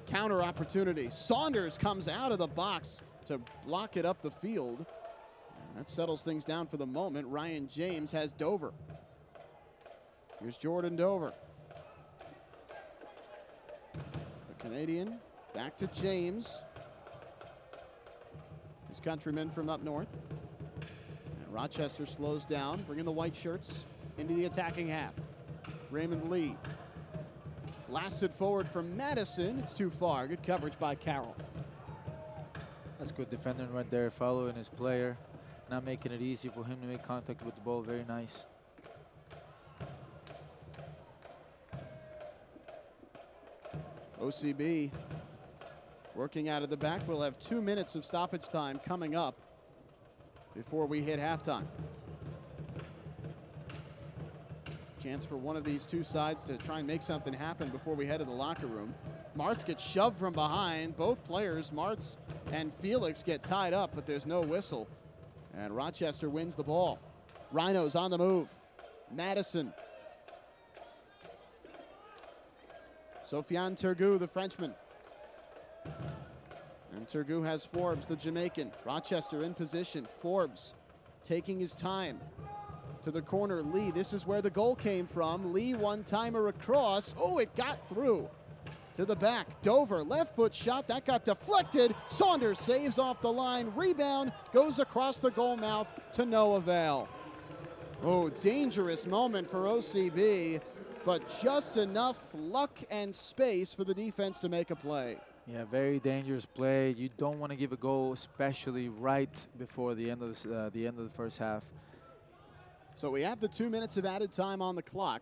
Counter opportunity. Saunders comes out of the box to block it up the field. And that settles things down for the moment. Ryan James has Dover. Here's Jordan Dover. The Canadian back to James. His countryman from up north. And Rochester slows down, bringing the white shirts into the attacking half. Raymond Lee. Blasted forward from Madison. It's too far. Good coverage by Carroll. That's good defending right there, following his player, not making it easy for him to make contact with the ball. Very nice. OCB working out of the back. We'll have 2 minutes of stoppage time coming up before we hit halftime. Chance for one of these two sides to try and make something happen before we head to the locker room. Martz gets shoved from behind. Both players, Martz and Felix, get tied up, but there's no whistle. And Rochester wins the ball. Rhinos on the move. Madison Sofiane Turgou, the Frenchman. And Turgou has Forbes, the Jamaican. Rochester in position. Forbes taking his time. To the corner, Lee. This is where the goal came from. Lee, one-timer across. Oh, it got through. To the back. Dover, left foot shot. That got deflected. Saunders saves off the line. Rebound goes across the goal mouth to no avail. Oh, dangerous moment for OCB, but just enough luck and space for the defense to make a play. Yeah, very dangerous play. You don't want to give a goal, especially right before the end of the first half. So we have the 2 minutes of added time on the clock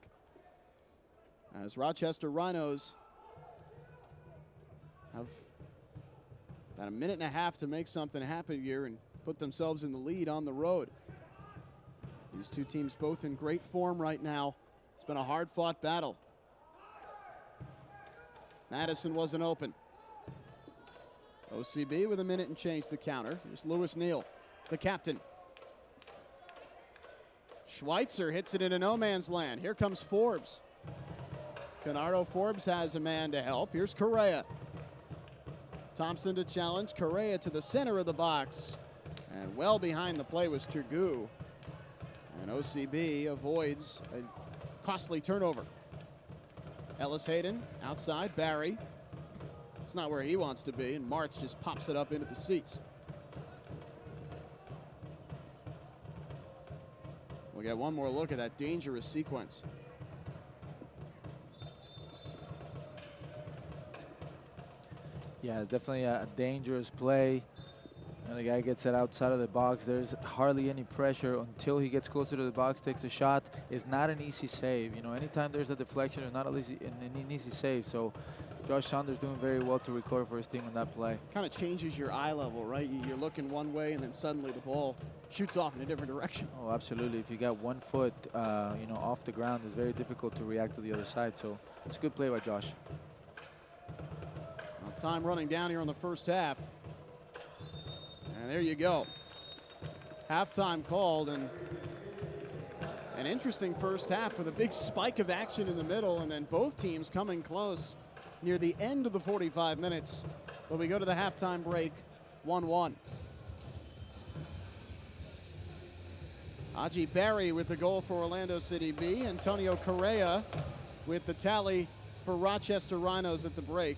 as Rochester Rhinos have about a minute and a half to make something happen here and put themselves in the lead on the road. These two teams both in great form right now. It's been a hard-fought battle. Madison wasn't open. OCB with a minute and change to counter. Here's Lewis Neal, the captain. Schweitzer hits it into no man's land. Here comes Forbes. Canardo Forbes has a man to help. Here's Correia. Thompson to challenge. Correia to the center of the box. And well behind the play was Turgou. And OCB avoids a costly turnover. Ellis Hayden outside. Barry. It's not where he wants to be, and Martz just pops it up into the seats. We'll get one more look at that dangerous sequence. Yeah, definitely a dangerous play. And the guy gets it outside of the box. There's hardly any pressure until he gets closer to the box, takes a shot. It's not an easy save. You know, anytime there's a deflection, it's not an easy save. So Josh Saunders doing very well to recover for his team on that play. Kind of changes your eye level, right? You're looking one way, and then suddenly the ball shoots off in a different direction. Oh, absolutely. If you got 1 foot, you know, off the ground, it's very difficult to react to the other side. So it's a good play by Josh. Well, time running down here on the first half. And there you go. Halftime called, and an interesting first half with a big spike of action in the middle, and then both teams coming close near the end of the 45 minutes. But we go to the halftime break, 1-1. Aji Barry with the goal for Orlando City B. Antonio Correia with the tally for Rochester Rhinos at the break.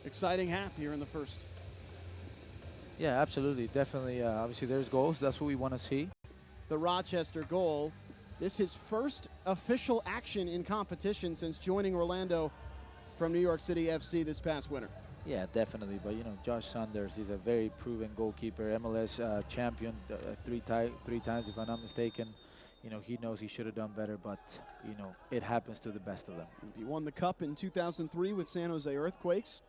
Exciting half here in the first. Yeah, absolutely. Definitely. Obviously, there's goals. That's what we want to see. The Rochester goal. This is his first official action in competition since joining Orlando from New York City FC this past winter. Yeah, definitely. But, you know, Josh Saunders is a very proven goalkeeper, MLS champion three times, if I'm not mistaken. You know, he knows he should have done better, but, you know, it happens to the best of them. He won the Cup in 2003 with San Jose Earthquakes,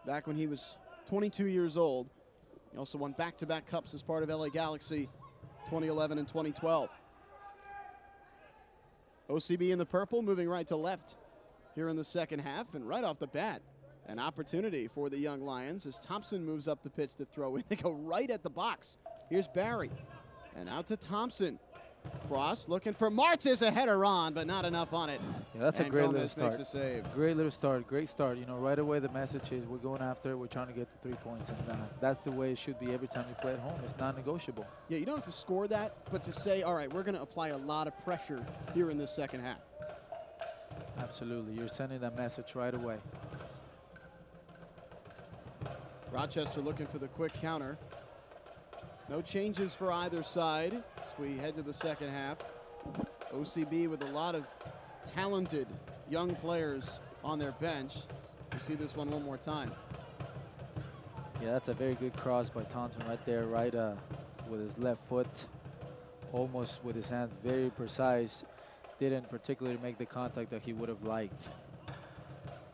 back when he was 22 years old. He also won back-to-back Cups as part of LA Galaxy 2011 and 2012. OCB in the purple, moving right to left here in the second half, and right off the bat, an opportunity for the young Lions as Thompson moves up the pitch to throw in. They go right at the box. Here's Barry, and out to Thompson. Frost looking for Martz. Is a header on, but not enough on it. Yeah, that's a great little start. Makes a save. Great little start. Great start. You know, right away the message is we're going after it. We're trying to get the 3 points, and that's the way it should be every time you play at home. It's non-negotiable. Yeah, you don't have to score that, but to say, all right, we're going to apply a lot of pressure here in this second half. Absolutely. You're sending that message right away. Rochester looking for the quick counter. No changes for either side as we head to the second half. OCB with a lot of talented young players on their bench. We see this one more time. Yeah, that's a very good cross by Thompson right there, right with his left foot, almost with his hands, very precise. Didn't particularly make the contact that he would have liked.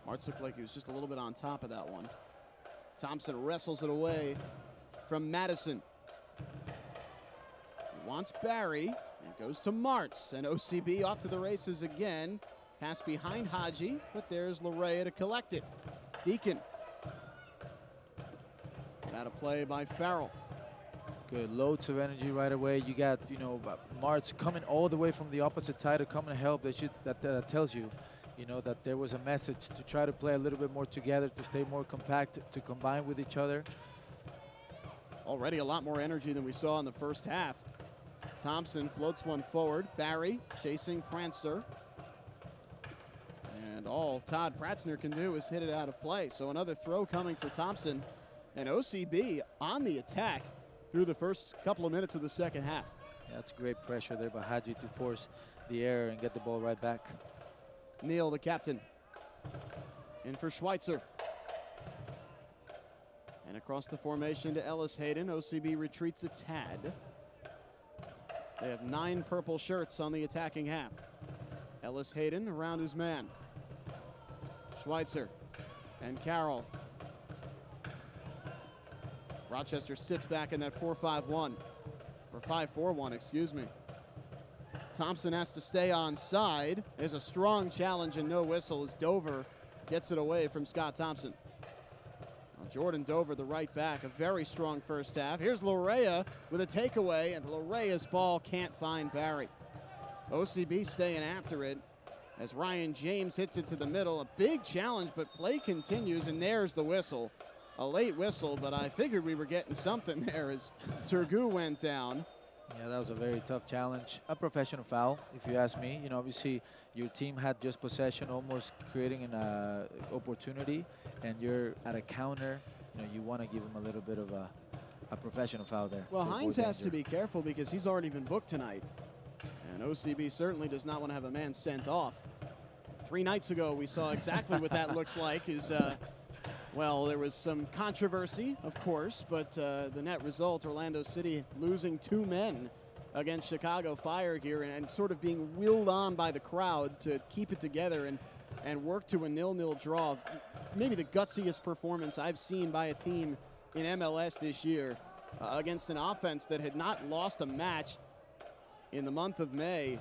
Martz looked like he was just a little bit on top of that one. Thompson wrestles it away from Madison. He wants Barry. It goes to Martz, and OCB off to the races again. Pass behind Haji, but there's Correia to collect it. Deacon. Out of play by Farrell. Good, loads of energy right away. You got, you know, Martz coming all the way from the opposite side to come and help. That tells you you know, that there was a message to try to play a little bit more together, to stay more compact, to combine with each other. Already a lot more energy than we saw in the first half. Thompson floats one forward. Barry chasing Prancer. And all Todd Pratzner can do is hit it out of play. So another throw coming for Thompson. And OCB on the attack through the first couple of minutes of the second half. Yeah, that's great pressure there by Haji to force the error and get the ball right back. Neal, the captain, in for Schweitzer. And across the formation to Ellis Hayden. OCB retreats a tad. They have 9 purple shirts on the attacking half. Ellis Hayden around his man. Schweitzer and Carroll. Rochester sits back in that 4-5-1, or 5-4-1, excuse me. Thompson has to stay onside. There's a strong challenge and no whistle as Dover gets it away from Scott Thompson. Now Jordan Dover, the right back, a very strong first half. Here's Correia with a takeaway, and Correia's ball can't find Barry. OCB staying after it as Ryan James hits it to the middle. A big challenge, but play continues, and there's the whistle. A late whistle, but I figured we were getting something there as Turgu went down. Yeah, that was a very tough challenge. A professional foul, if you ask me. You know, obviously your team had just possession, almost creating an opportunity, and you're at a counter. You know, you want to give him a little bit of a professional foul there. Well, Hines has to be careful because he's already been booked tonight. And OCB certainly does not want to have a man sent off. 3 nights ago, we saw exactly what that looks like. Well, there was some controversy, of course, but the net result, Orlando City losing 2 men against Chicago Fire here and sort of being willed on by the crowd to keep it together and work to a 0-0 draw. Maybe the gutsiest performance I've seen by a team in MLS this year against an offense that had not lost a match in the month of May.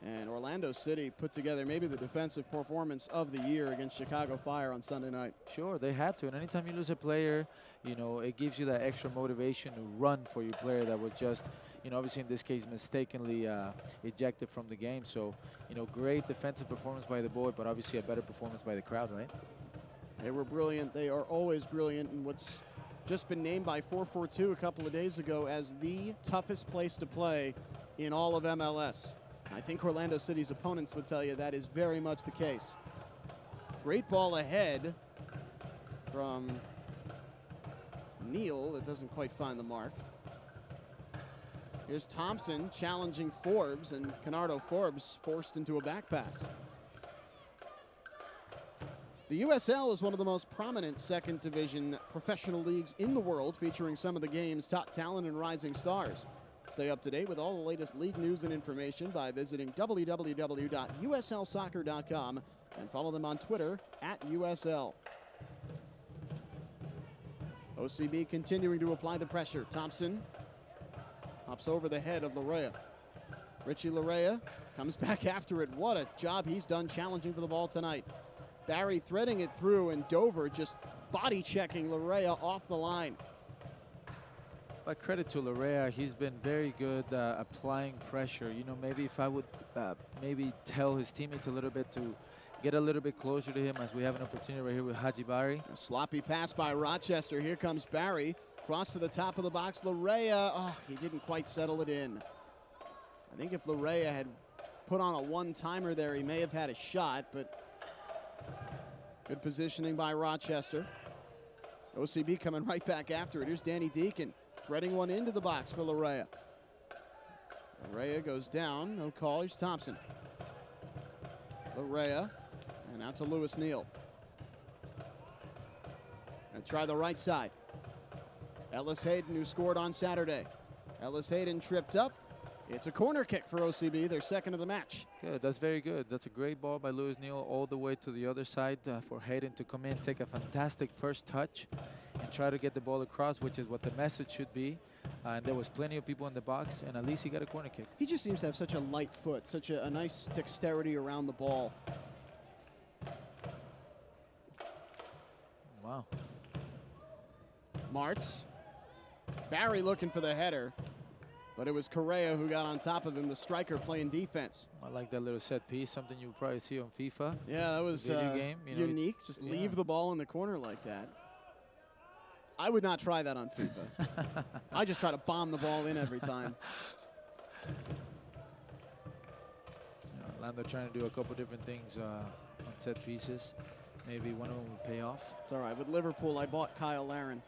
And Orlando City put together maybe the defensive performance of the year against Chicago Fire on Sunday night. Sure, they had to. And anytime you lose a player, you know, it gives you that extra motivation to run for your player that was just, you know, obviously in this case mistakenly ejected from the game. So, you know, great defensive performance by the boy, but obviously a better performance by the crowd, right? They were brilliant. They are always brilliant. And what's just been named by 442 a couple of days ago as the toughest place to play in all of MLS. I think Orlando City's opponents would tell you that is very much the case. Great ball ahead from Neal. It doesn't quite find the mark. Here's Thompson challenging Forbes, and Canardo Forbes forced into a back pass. The USL is one of the most prominent second division professional leagues in the world, featuring some of the game's top talent and rising stars. Stay up to date with all the latest league news and information by visiting www.uslsoccer.com and follow them on Twitter @USL. OCB continuing to apply the pressure. Thompson hops over the head of Correia. Richie Correia comes back after it. What a job he's done challenging for the ball tonight. Barry threading it through, and Dover just body checking Correia off the line. But credit to Correia, he's been very good applying pressure. You know, maybe if I would maybe tell his teammates a little bit to get a little bit closer to him, as we have an opportunity right here with Haji Barry. A sloppy pass by Rochester. Here comes Barry. Cross to the top of the box. Correia, oh, he didn't quite settle it in. I think if Correia had put on a one-timer there, he may have had a shot, but good positioning by Rochester. OCB coming right back after it. Here's Danny Deacon. Threading one into the box for Correia. Correia goes down, no call. Here's Thompson. Correia, and out to Lewis Neal. And try the right side. Ellis Hayden, who scored on Saturday. Ellis Hayden tripped up. It's a corner kick for OCB, their second of the match. Good, that's very good. That's a great ball by Lewis Neal all the way to the other side for Hayden to come in, take a fantastic first touch, and try to get the ball across, which is what the message should be. And there was plenty of people in the box, and at least he got a corner kick. He just seems to have such a light foot, such a nice dexterity around the ball. Wow. Martz. Barry looking for the header, But it was Correia who got on top of him, the striker playing defense. I like that little set piece, something you'll probably see on FIFA. Yeah, that was video game, unique. Just leave the ball in the corner like that. I would not try that on FIFA. I just try to bomb the ball in every time. Orlando trying to do a couple different things on set pieces. Maybe one of them will pay off. It's all right. With Liverpool, I bought Kyle Larin.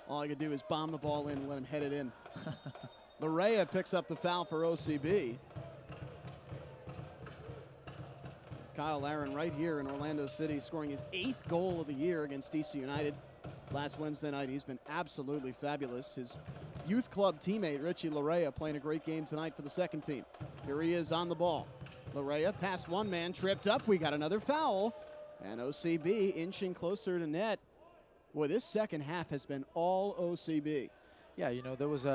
All I could do is bomb the ball in and let him head it in. Correia picks up the foul for OCB. Kyle Larin right here in Orlando City scoring his 8th goal of the year against DC United. Last Wednesday night, he's been absolutely fabulous. His youth club teammate, Richie Correia, playing a great game tonight for the second team. Here he is on the ball. Correia past one man, tripped up. We got another foul. And OCB inching closer to net. Boy, this second half has been all OCB. Yeah, you know, there was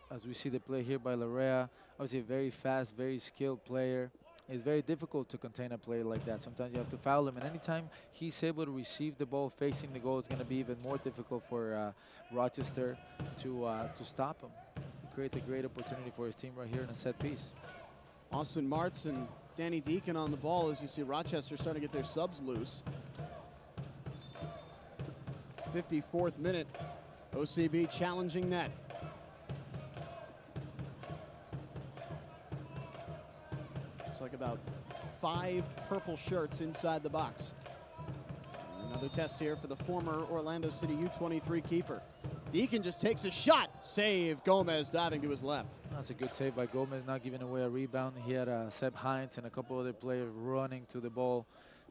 as we see the play here by Correia, obviously a very fast, very skilled player. It's very difficult to contain a player like that. Sometimes you have to foul him, and anytime he's able to receive the ball facing the goal, it's going to be even more difficult for Rochester to stop him. He creates a great opportunity for his team right here in a set piece. Austin Martz and Danny Deacon on the ball as you see Rochester starting to get their subs loose. 54th minute, OCB challenging net. It's like about 5 purple shirts inside the box. Another test here for the former Orlando City U23 keeper. Deacon just takes a shot. Save. Gomez diving to his left. That's a good save by Gomez, not giving away a rebound. He had Seb Hines and a couple other players running to the ball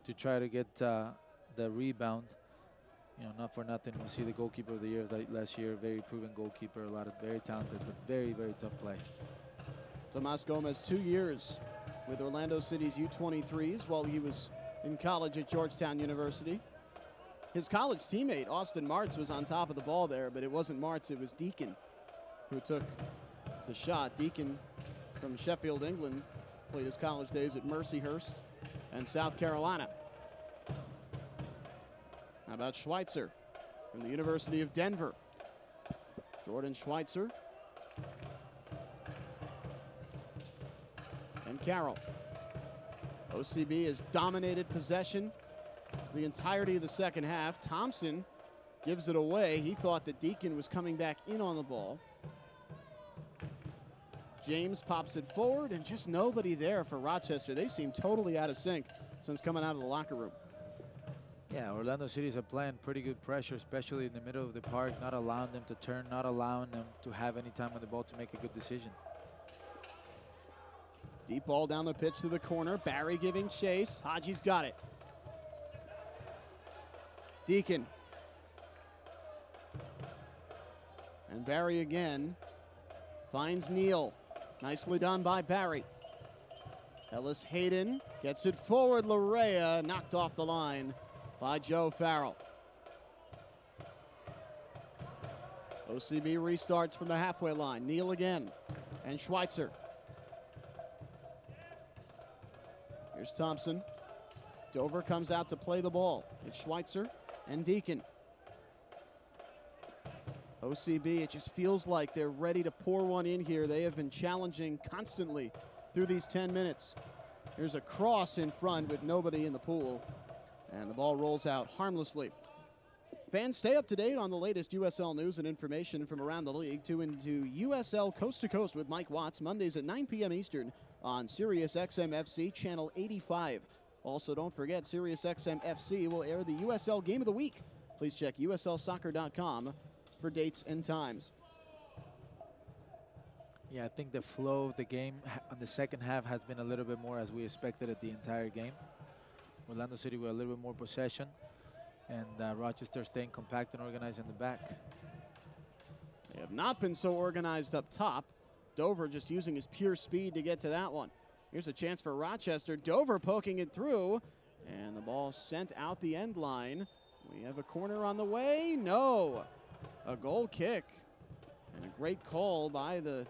to try to get the rebound. You know, not for nothing, we see the goalkeeper of the year last year, very proven goalkeeper, a lot of very talented. It's a very, very tough play. Tomas Gomez, 2 years with Orlando City's U23s while he was in college at Georgetown University. His college teammate, Austin Martz, was on top of the ball there, but it wasn't Martz, it was Deacon who took the shot. Deacon from Sheffield, England, played his college days at Mercyhurst and South Carolina. How about Schweitzer from the University of Denver? Jordan Schweitzer. And Carroll. OCB has dominated possession the entirety of the second half. Thompson gives it away. He thought that Deacon was coming back in on the ball. James pops it forward, and just nobody there for Rochester. They seem totally out of sync since coming out of the locker room. Yeah, Orlando City is applying pretty good pressure, especially in the middle of the park, not allowing them to turn, not allowing them to have any time on the ball to make a good decision. Deep ball down the pitch to the corner. Barry giving chase. Haji's got it. Deacon. And Barry again finds Neal. Nicely done by Barry. Ellis Hayden gets it forward. Correia knocked off the line by Joe Farrell. OCB restarts from the halfway line. Neal again. And Schweitzer. Here's Thompson. Dover comes out to play the ball. It's Schweitzer and Deacon. OCB, it just feels like they're ready to pour one in here. They have been challenging constantly through these 10 minutes. There's a cross in front with nobody in the pool, and the ball rolls out harmlessly. Fans, stay up to date on the latest USL news and information from around the league. Tune into USL Coast to Coast with Mike Watts, Mondays at 9 p.m. Eastern on SiriusXM FC, Channel 85. Also, don't forget, SiriusXM FC will air the USL Game of the Week. Please check USLsoccer.com for dates and times. Yeah, I think the flow of the game on the second half has been a little bit more as we expected it the entire game. Orlando City with a little bit more possession, and Rochester staying compact and organized in the back. They have not been so organized up top. Dover just using his pure speed to get to that one. Here's a chance for Rochester. Dover poking it through, and the ball sent out the end line. We have a corner on the way. No. A goal kick. And a great call by the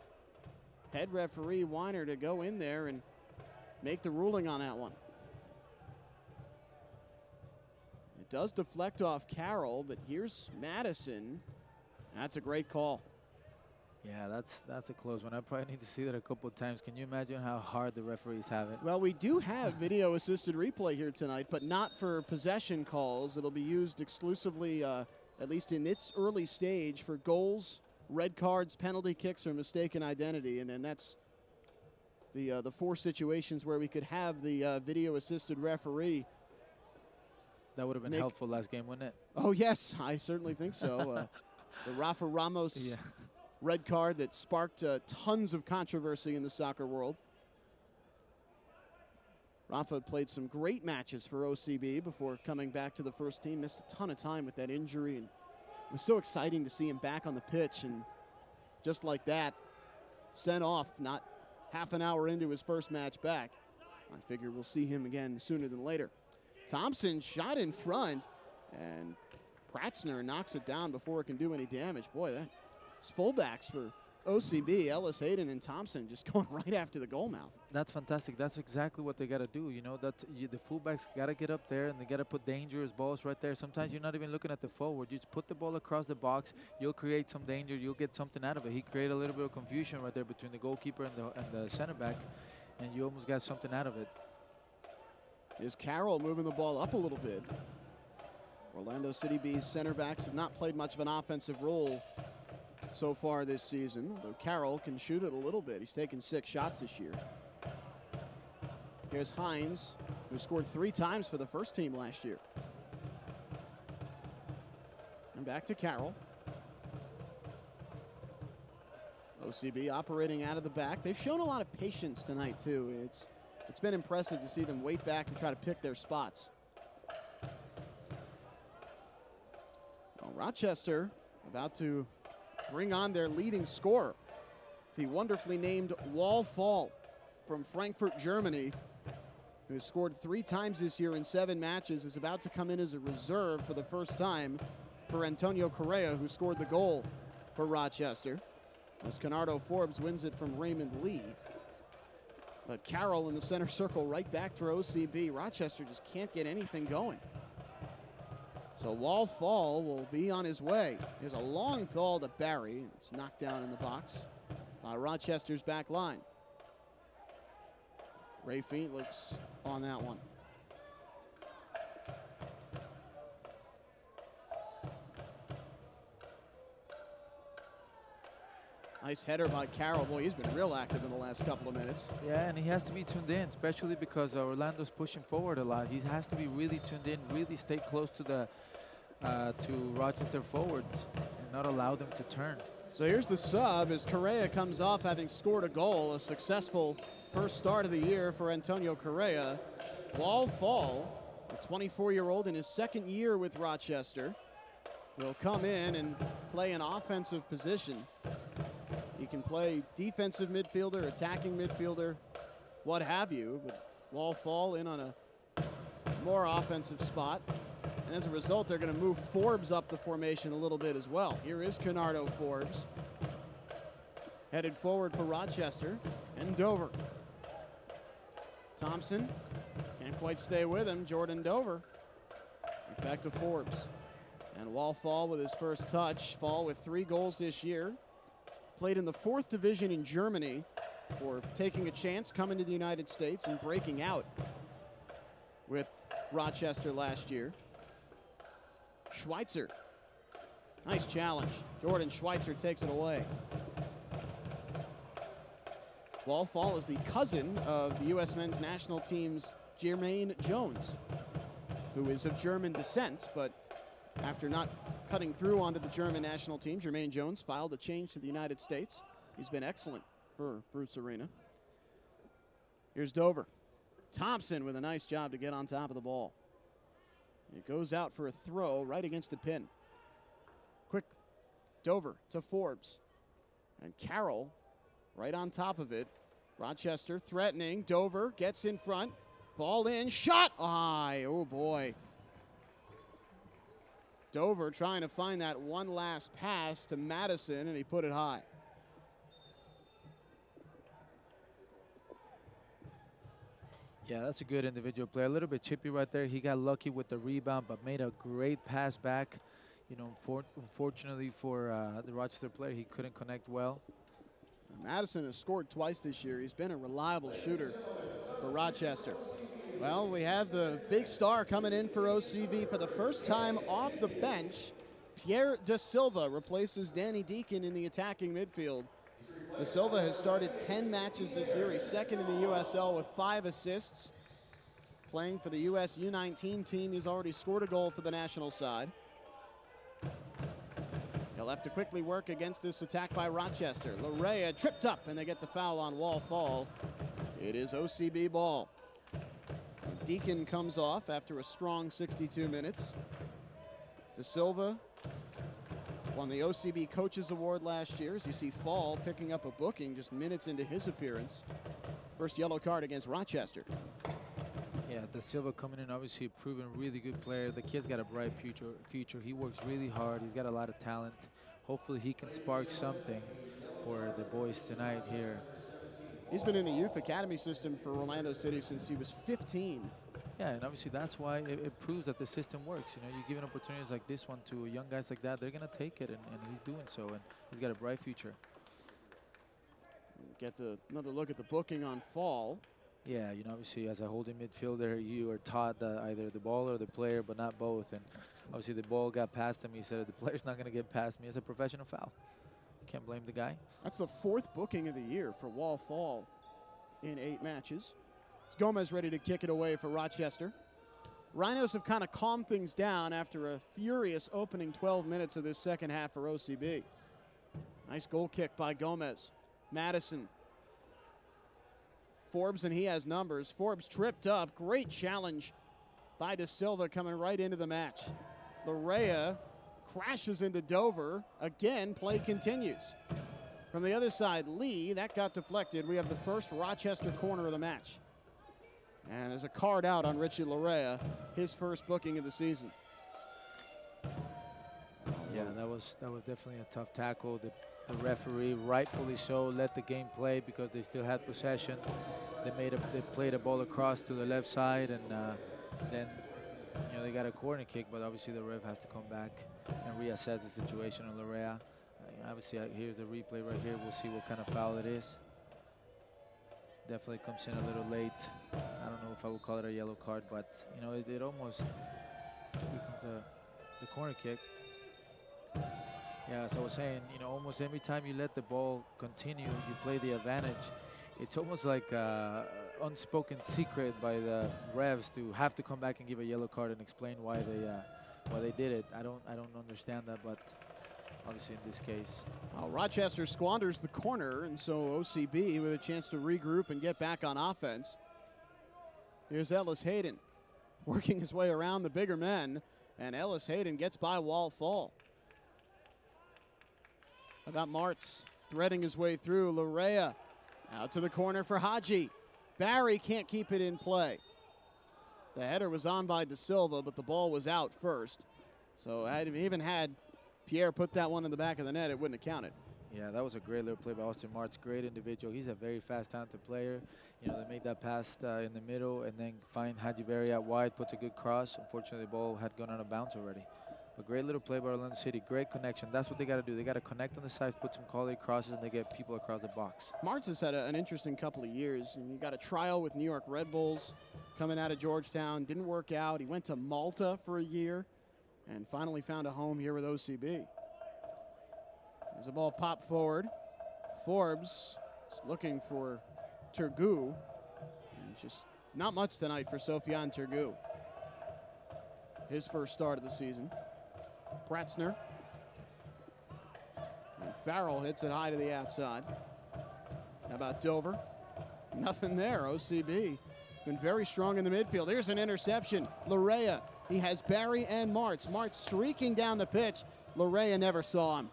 head referee, Weiner, to go in there and make the ruling on that one. It does deflect off Carroll, but here's Madison. That's a great call. Yeah, that's a close one. I probably need to see that a couple of times. Can you imagine how hard the referees have it? Well, we do have video assisted replay here tonight, but not for possession calls. It'll be used exclusively, at least in this early stage, for goals, red cards, penalty kicks, or mistaken identity. And then that's the 4 situations where we could have the video assisted referee. That would have been helpful last game, wouldn't it? Oh, yes, I certainly think so. The Rafa Ramos red card that sparked tons of controversy in the soccer world. Rafa played some great matches for OCB before coming back to the first team. Missed a ton of time with that injury, and it was so exciting to see him back on the pitch. And just like that, sent off not half an hour into his first match back. I figure we'll see him again sooner than later. Thompson shot in front, and Pratzner knocks it down before it can do any damage. Boy, that's fullbacks for OCB, Ellis Hayden and Thompson, just going right after the goal mouth. That's fantastic. That's exactly what they got to do. You know, the fullbacks got to get up there, and they got to put dangerous balls right there. Sometimes you're not even looking at the forward. You just put the ball across the box. You'll create some danger. You'll get something out of it. He created a little bit of confusion right there between the goalkeeper and the center back, and you almost got something out of it. Is Carroll moving the ball up a little bit? Orlando City B's center backs have not played much of an offensive role so far this season, though Carroll can shoot it a little bit. He's taken 6 shots this year. Here's Hines, who scored 3 times for the first team last year. And back to Carroll. OCB operating out of the back. They've shown a lot of patience tonight, too. It's been impressive to see them wait back and try to pick their spots. Well, Rochester about to bring on their leading scorer, the wonderfully named Wall Fall from Frankfurt, Germany, who has scored 3 times this year in 7 matches, is about to come in as a reserve for the first time for Antonio Correia, who scored the goal for Rochester, as Canardo Forbes wins it from Raymond Lee. But Carroll in the center circle right back for OCB. Rochester just can't get anything going. So Wall Fall will be on his way. There's a long ball to Barry. It's knocked down in the box by Rochester's back line. Ray Felix on that one. Nice header by Carroll. Boy, he's been real active in the last couple of minutes. Yeah, and he has to be tuned in, especially because Orlando's pushing forward a lot. He has to be really tuned in, really stay close to the to Rochester forwards and not allow them to turn. So here's the sub as Correia comes off having scored a goal. A successful first start of the year for Antonio Correia. Wall Fall, a 24-year-old in his second year with Rochester, will come in and play an offensive position. He can play defensive midfielder, attacking midfielder, what have you. But Wall Fall in on a more offensive spot. And as a result, they're going to move Forbes up the formation a little bit as well. Here is Canardo Forbes. Headed forward for Rochester and Dover. Thompson can't quite stay with him. Jordan Dover. Back to Forbes. And Wall Fall with his first touch. Fall with 3 goals this year. Played in the 4th division in Germany for taking a chance, coming to the United States and breaking out with Rochester last year. Schweitzer. Nice challenge. Jordan Schweitzer takes it away. Wall Fall is the cousin of the U.S. men's national team's Jermaine Jones, who is of German descent, but after not cutting through onto the German national team, Jermaine Jones filed a change to the United States. He's been excellent for Bruce Arena. Here's Dover. Thompson with a nice job to get on top of the ball. It goes out for a throw right against the pin. Quick Dover to Forbes. And Carroll right on top of it. Rochester threatening. Dover gets in front. Ball in. Shot! Oh boy. Dover trying to find that one last pass to Madison, and he put it high. Yeah, that's a good individual play. A little bit chippy right there. He got lucky with the rebound, but made a great pass back. you know, unfortunately for the Rochester player, he couldn't connect well. Madison has scored twice this year. He's been a reliable shooter for Rochester. Well, we have the big star coming in for OCB for the first time off the bench. Pierre Da Silva replaces Danny Deacon in the attacking midfield. Da Silva has started 10 matches this year. He's second in the USL with 5 assists. Playing for the US U19 team, he's already scored a goal for the national side. He'll have to quickly work against this attack by Rochester. Correia tripped up, and they get the foul on Wall Fall. It is OCB ball. Deacon comes off after a strong 62 minutes. Da Silva won the OCB Coaches Award last year, as you see Fall picking up a booking just minutes into his appearance. First yellow card against Rochester. Yeah, Da Silva coming in, obviously a proven really good player. The kid's got a bright future. He works really hard. He's got a lot of talent. Hopefully he can spark something for the boys tonight here. He's been in the youth academy system for Orlando City since he was 15. Yeah, and obviously that's why it proves that the system works. You know, you give opportunities like this one to young guys like that, they're going to take it, and he's doing so, and he's got a bright future. Get another look at the booking on Fall. Yeah, you know, obviously as a holding midfielder, you are taught that either the ball or the player, but not both. And obviously the ball got past him. He said, the player's not going to get past me. It's a professional foul. Can't blame the guy. That's the 4th booking of the year for Wall Fall in 8 matches. Gomez ready to kick it away for Rochester. Rhinos have kind of calmed things down after a furious opening 12 minutes of this second half for OCB. Nice goal kick by Gomez. Madison. Forbes, and he has numbers. Forbes tripped up. Great challenge by Da Silva coming right into the match. Correia crashes into Dover. Again, play continues. From the other side, Lee, that got deflected. We have the first Rochester corner of the match. And there's a card out on Richie Correia, his first booking of the season. Yeah, that was definitely a tough tackle. The referee, rightfully so, let the game play because they still had possession. They played a ball across to the left side, and then you know they got a corner kick. But obviously the ref has to come back and reassess the situation on Correia. Obviously, here's the replay right here. We'll see what kind of foul it is. Definitely comes in a little late. I don't know if I would call it a yellow card, but you know it almost becomes the corner kick. Yeah, as I was saying, you know, almost every time you let the ball continue, you play the advantage. It's almost like unspoken secret by the refs to have to come back and give a yellow card and explain why they did it. I don't understand that, but obviously in this case. Well, Rochester squanders the corner, and so OCB with a chance to regroup and get back on offense. Here's Ellis Hayden working his way around the bigger men, and Ellis Hayden gets by Wall Fall. I got Martz threading his way through. Correia out to the corner for Haji. Barry can't keep it in play. The header was on by Da Silva, but the ball was out first. So even had Pierre put that one in the back of the net, it wouldn't have counted. Yeah, that was a great little play by Austin Martz. Great individual. He's a very fast, talented player. You know, they made that pass in the middle and then find Haji Barry out wide, puts a good cross. Unfortunately, the ball had gone out of bounds already. But great little play by Orlando City. Great connection. That's what they got to do. They got to connect on the sides, put some quality crosses, and they get people across the box. Martz has had an interesting couple of years. And he got a trial with New York Red Bulls coming out of Georgetown. Didn't work out. He went to Malta for a year and finally found a home here with OCB. As the ball popped forward, Forbes is looking for Turgu. And just not much tonight for Sofiane Turgu. His first start of the season. Pratzner. And Farrell hits it high to the outside. How about Dover? Nothing there. OCB been very strong in the midfield. Here's an interception. Correia. He has Barry and Martz. Martz streaking down the pitch. Correia never saw him.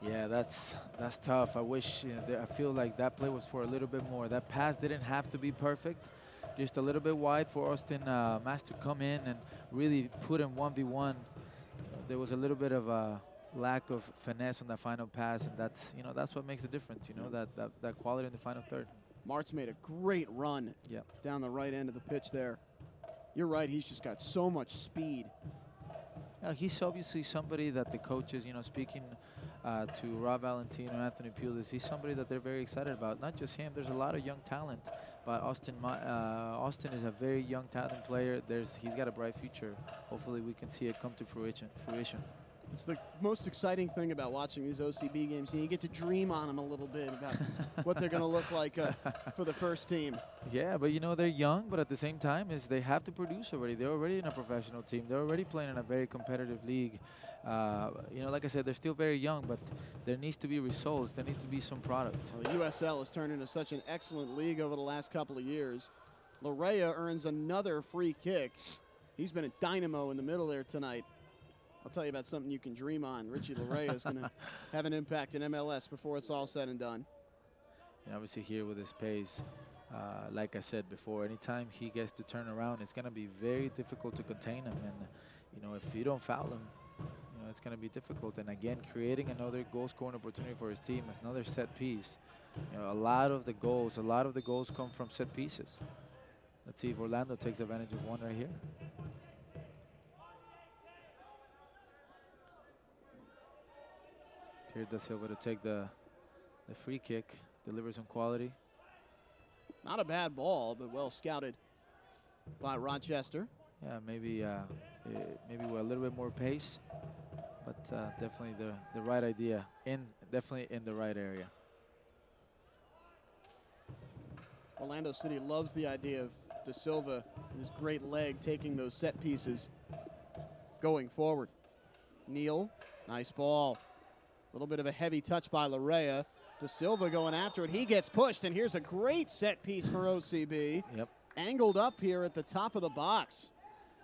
Yeah, that's tough. I wish, I feel like that play was for a little bit more. That pass didn't have to be perfect. Just a little bit wide for Austin Mass to come in and really put him 1v1. There was a little bit of a lack of finesse on that final pass, and that's what makes the difference. That quality in the final third. Martz made a great run down the right end of the pitch there. You're right, he's just got so much speed. He's obviously somebody that the coaches, speaking to Rob Valentino, Anthony Pulis, he's somebody that they're very excited about. Not just him, there's a lot of young talent, but Austin is a very young talent player. He's got a bright future. Hopefully we can see it come to fruition. It's the most exciting thing about watching these OCB games. You get to dream on them a little bit about what they're going to look like for the first team. Yeah, but they're young, but at the same time, they have to produce already. They're already in a professional team. They're already playing in a very competitive league. Like I said, they're still very young, but there needs to be results. There needs to be some product. Well, the USL has turned into such an excellent league over the last couple of years. Correia earns another free kick. He's been a dynamo in the middle there tonight. I'll tell you about something you can dream on. Richie Correia is going to have an impact in MLS before it's all said and done. And obviously here with his pace, like I said before, anytime he gets to turn around, it's going to be very difficult to contain him. And, if you don't foul him, it's going to be difficult. And again, creating another goal-scoring opportunity for his team is another set piece. A lot of the goals come from set pieces. Let's see if Orlando takes advantage of one right here. Here Da Silva to take the free kick, delivers some quality. Not a bad ball, but well scouted by Rochester. Yeah, maybe with a little bit more pace, but definitely the right idea, definitely in the right area. Orlando City loves the idea of Da Silva, his great leg, taking those set pieces going forward. Neal, nice ball. A little bit of a heavy touch by Correia. Da Silva going after it. He gets pushed, and here's a great set piece for OCB. Yep. Angled up here at the top of the box.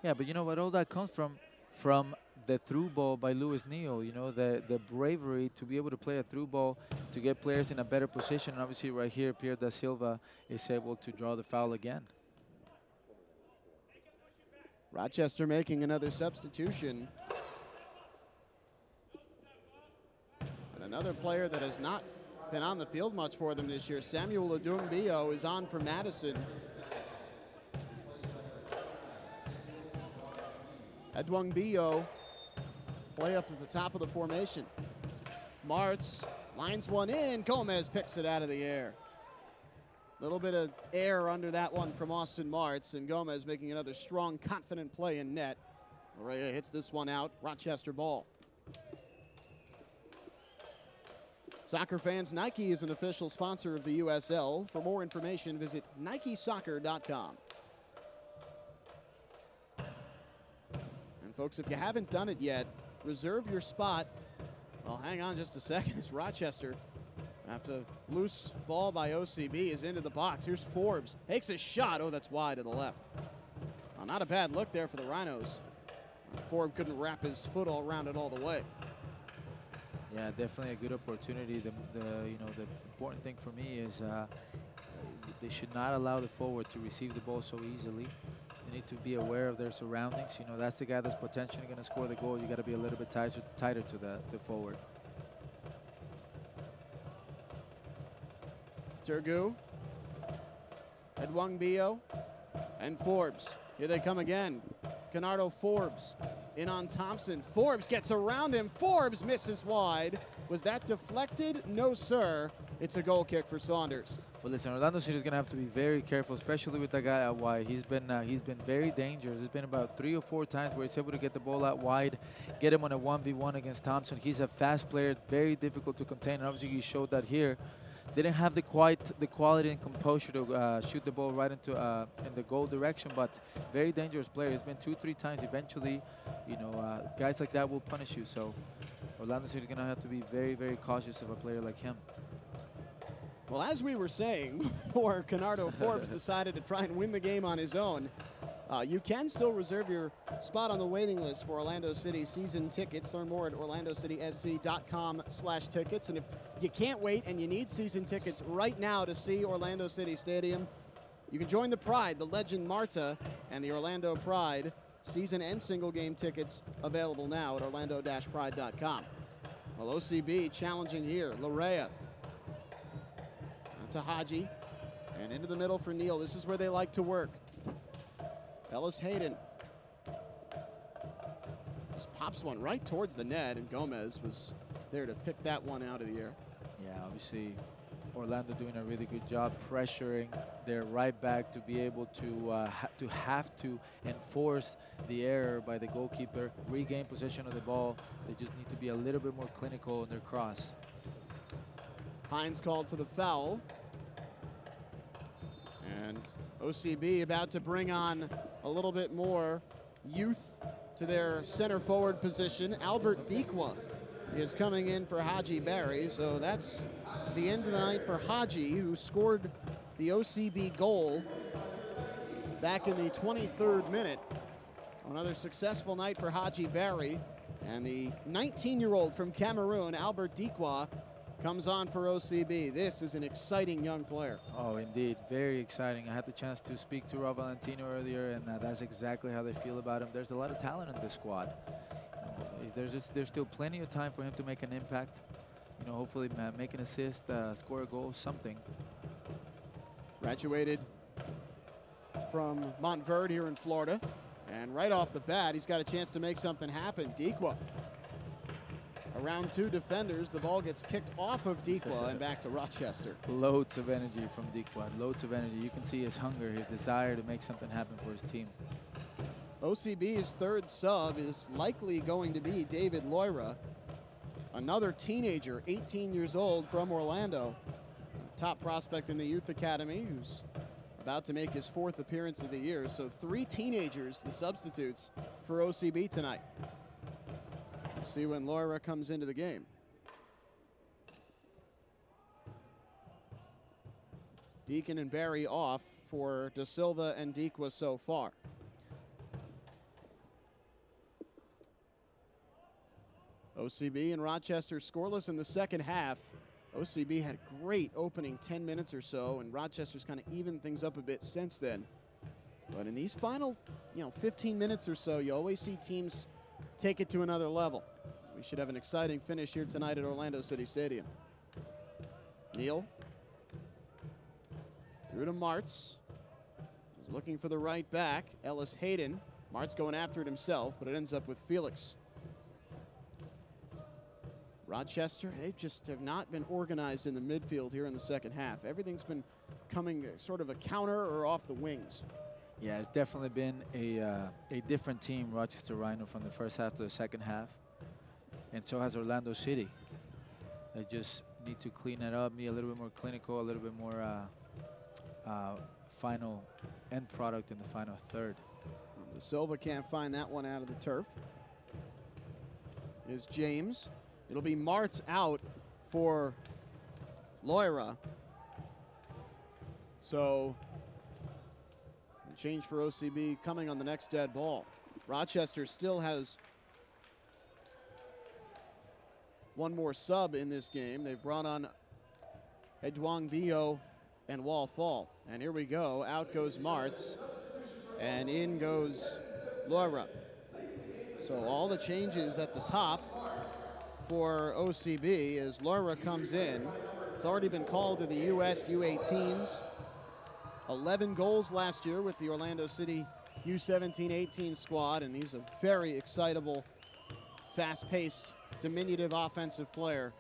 Yeah, but what? All that comes from the through ball by Luis Neal. The bravery to be able to play a through ball to get players in a better position. And obviously right here, Pierre Da Silva is able to draw the foul again. Rochester making another substitution. Another player that has not been on the field much for them this year, Samuel Adungbio, is on for Madison. Adungbio play up at the top of the formation. Martz lines one in. Gomez picks it out of the air. Little bit of air under that one from Austin Martz, and Gomez making another strong, confident play in net. Correia hits this one out. Rochester ball. Soccer fans, Nike is an official sponsor of the USL. For more information, visit NikeSoccer.com. And folks, if you haven't done it yet, reserve your spot. Well, hang on just a second. It's Rochester. After loose ball by OCB is into the box. Here's Forbes. Takes a shot. Oh, that's wide to the left. Well, not a bad look there for the Rhinos. Forbes couldn't wrap his foot all around it all the way. Yeah, definitely a good opportunity. The important thing for me is they should not allow the forward to receive the ball so easily. They need to be aware of their surroundings. That's the guy that's potentially going to score the goal. You got to be a little bit tighter to the forward. Turgu, Adungbio, and Forbes. Here they come again. Canardo Forbes in on Thompson. Forbes gets around him. Forbes misses wide. Was that deflected? No, sir. It's a goal kick for Saunders. Well, listen, Orlando City is going to have to be very careful, especially with that guy out wide. He's been very dangerous. There's been about 3 or 4 times where he's able to get the ball out wide, get him on a 1v1 against Thompson. He's a fast player, very difficult to contain. And obviously, he showed that here. Didn't have the quality and composure to shoot the ball right into in the goal direction, but very dangerous player. It's been 2-3 times. Eventually, guys like that will punish you. So Orlando City is going to have to be very, very cautious of a player like him. Well, as we were saying before Canardo Forbes decided to try and win the game on his own, you can still reserve your spot on the waiting list for Orlando City season tickets. Learn more at orlandocitysc.com/tickets. And if you can't wait and you need season tickets right now to see Orlando City Stadium, you can join the Pride, the Legend Marta, and the Orlando Pride. Season and single game tickets available now at orlando-pride.com. Well, OCB challenging here. Correia to Haji, and into the middle for Neal. This is where they like to work. Ellis Hayden. Just pops one right towards the net, and Gomez was there to pick that one out of the air. Yeah, obviously Orlando doing a really good job pressuring their right back to be able to have to enforce the error by the goalkeeper, regain possession of the ball. They just need to be a little bit more clinical in their cross. Hines called for the foul. And OCB about to bring on a little bit more youth to their center forward position. Albert Dikwa is coming in for Haji Barry, so that's the end of the night for Haji, who scored the OCB goal back in the 23rd minute. Another successful night for Haji Barry, and the 19-year-old from Cameroon, Albert Dikwa, comes on for OCB. This is an exciting young player. Oh, indeed. Very exciting. I had the chance to speak to Raul Valentino earlier, and that's exactly how they feel about him. There's a lot of talent in this squad. There's still plenty of time for him to make an impact. Hopefully make an assist, score a goal, something. Graduated from Montverde here in Florida. And right off the bat, he's got a chance to make something happen. Dikwa. Around two defenders, the ball gets kicked off of Dikwa and back to Rochester. Loads of energy from Dikwa, loads of energy. You can see his hunger, his desire to make something happen for his team. OCB's third sub is likely going to be David Loira, another teenager, 18 years old from Orlando. Top prospect in the youth academy who's about to make his fourth appearance of the year. So 3 teenagers, the substitutes for OCB tonight. We'll see when Loira comes into the game. Deacon and Barry off for Da Silva and Dikwa so far. OCB and Rochester scoreless in the second half. OCB had a great opening 10 minutes or so, and Rochester's kind of evened things up a bit since then. But in these final, 15 minutes or so, you always see teams take it to another level. We should have an exciting finish here tonight at Orlando City Stadium. Neal. Through to Martz. He's looking for the right back. Ellis Hayden. Martz going after it himself, but it ends up with Felix. Rochester, they just have not been organized in the midfield here in the second half. Everything's been coming sort of a counter or off the wings. Yeah, it's definitely been a different team, Rochester Rhino, from the first half to the second half. And so has Orlando City. They just need to clean it up, be a little bit more clinical, a little bit more final end product in the final third. Da Silva can't find that one out of the turf. Is James. It'll be Martz out for Loira. So, change for OCB coming on the next dead ball. Rochester still has one more sub in this game. They've brought on Edwang Bio and Wall Fall. And here we go. Out goes Martz. And in goes Loira. So all the changes at the top for OCB as Loira comes in. It's already been called to the U.S. U18s. 11 goals last year with the Orlando City U17-18 squad, and he's a very excitable, fast-paced, diminutive offensive player,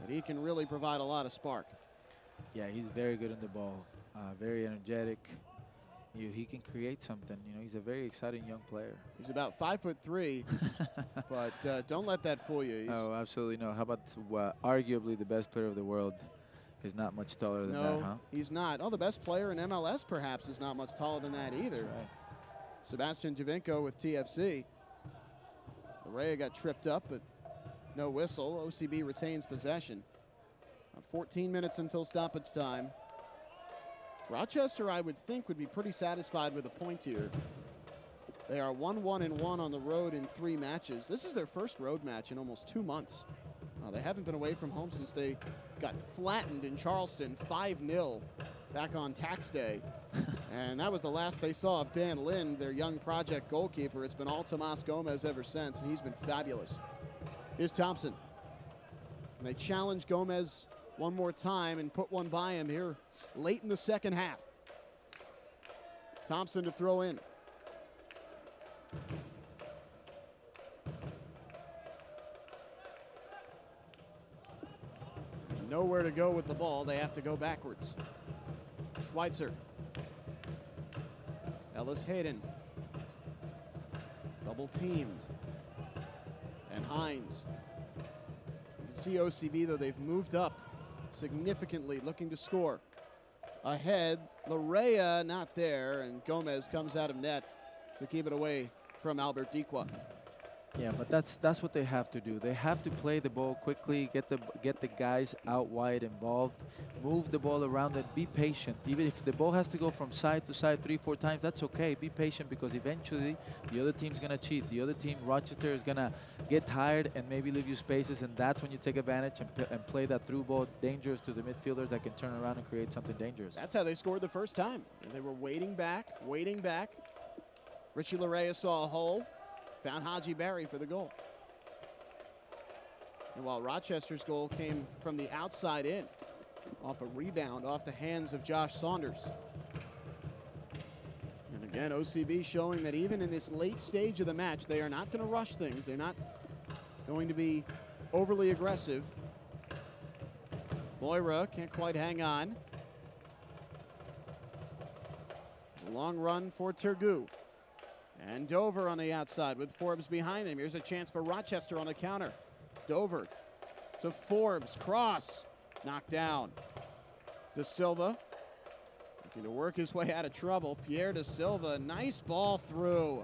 but he can really provide a lot of spark. Yeah, he's very good on the ball, very energetic. He can create something. He's a very exciting young player. He's about 5'3", but don't let that fool you. Oh, absolutely no. How about arguably the best player of the world is not much taller than that, huh? No, he's not. Oh, the best player in MLS perhaps is not much taller than that either. That's right. Sebastian Javinko with TFC. Correia got tripped up, but no whistle. OCB retains possession. 14 minutes until stoppage time. Rochester, I would think, would be pretty satisfied with a point here. They are 1-1-1 on the road in 3 matches. This is their first road match in almost 2 months. They haven't been away from home since they got flattened in Charleston 5-0 back on tax day. And that was the last they saw of Dan Lind, their young project goalkeeper. It's been all Tomas Gomez ever since, and he's been fabulous. Here's Thompson. Can they challenge Gomez one more time and put one by him here late in the second half? Thompson to throw in. nowhere to go with the ball. They have to go backwards. Schweitzer. Ellis Hayden. Double teamed. And Hines. You can see OCB, though, they've moved up significantly, looking to score. Ahead, Correia not there, and Gomez comes out of net to keep it away from Albert Diqua. Yeah, but that's what they have to do. They have to play the ball quickly, get the guys out wide involved, move the ball around, and be patient. Even if the ball has to go from side to side 3-4 times, that's okay. Be patient, because eventually the other team's gonna cheat. The other team, Rochester, is gonna get tired and maybe leave you spaces, and that's when you take advantage and play that through ball dangerous to the midfielders that can turn around and create something dangerous. That's how they scored the first time. They were waiting back. Richie Correia saw a hole. Found Haji Barry for the goal. And while Rochester's goal came from the outside in, off a rebound off the hands of Josh Saunders. And again, OCB showing that even in this late stage of the match, they are not going to rush things. They're not going to be overly aggressive. Loira can't quite hang on. It's a long run for Turgu. And Dover on the outside with Forbes behind him. Here's a chance for Rochester on the counter. Dover to Forbes, cross, knocked down. De Silva looking to work his way out of trouble. Pierre De Silva, nice ball through.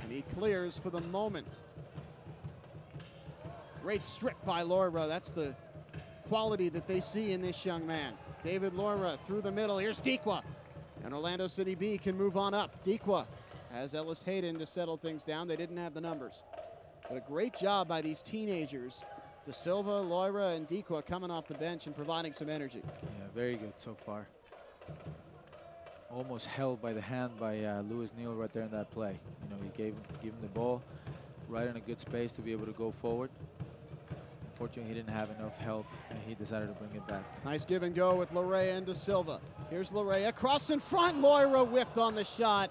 And he clears for the moment. Great strip by Loira. That's the quality that they see in this young man. David Loira through the middle. Here's Diqua. And Orlando City B can move on up. Diqua has Ellis Hayden to settle things down. They didn't have the numbers. But a great job by these teenagers. De Silva, Loira, and Diqua coming off the bench and providing some energy. Yeah, very good so far. Almost held by the hand by Louis Neal right there in that play. You know, he gave him the ball right in a good space to be able to go forward. Unfortunately, he didn't have enough help, and he decided to bring it back. Nice give and go with Correia and De Silva. Here's Correia, cross in front. Loira whiffed on the shot.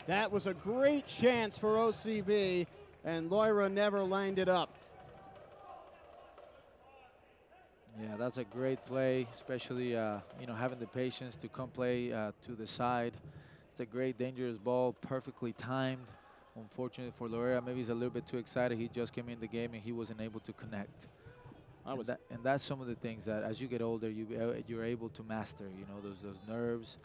That was a great chance for OCB, and Loira never lined it up. Yeah, that's a great play, especially you know, having the patience to come play to the side. It's a great, dangerous ball, perfectly timed. Unfortunately for Loira, maybe he's a little bit too excited. He just came in the game and he wasn't able to connect. And that's some of the things that, as you get older, you're able to master. You know, those nerves,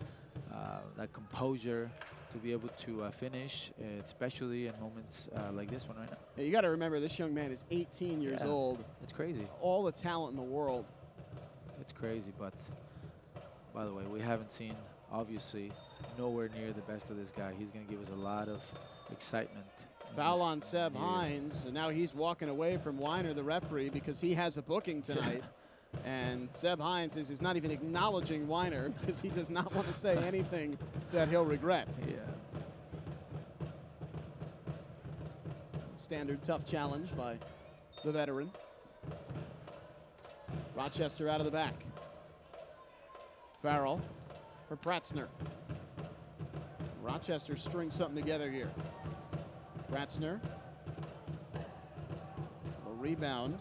that composure, to be able to finish, especially in moments like this one right now. Yeah, you got to remember, this young man is 18 years old. It's crazy. All the talent in the world. It's crazy, but by the way, we haven't seen, obviously, nowhere near the best of this guy. He's going to give us a lot of excitement. Foul on Seb Hines, and now he's walking away from Weiner, the referee, because he has a booking tonight. And Seb Hines is not even acknowledging Weiner because he does not want to say anything that he'll regret. Yeah. Standard tough challenge by the veteran. Rochester out of the back. Farrell for Pratzner. Rochester strings something together here. Pratzner. A rebound.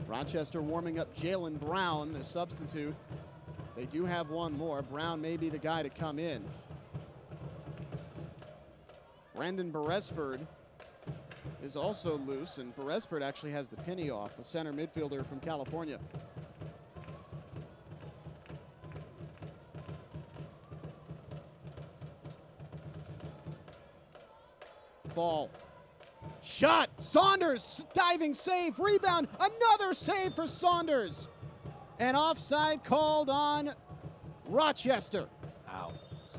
Rochester warming up Jalen Brown, the substitute. They do have one more. Brown may be the guy to come in. Brandon Beresford is also loose, and Beresford actually has the penny off, the center midfielder from California. Fall. Shot, Saunders, diving save, rebound, another save for Saunders. And offside called on Rochester. Wow.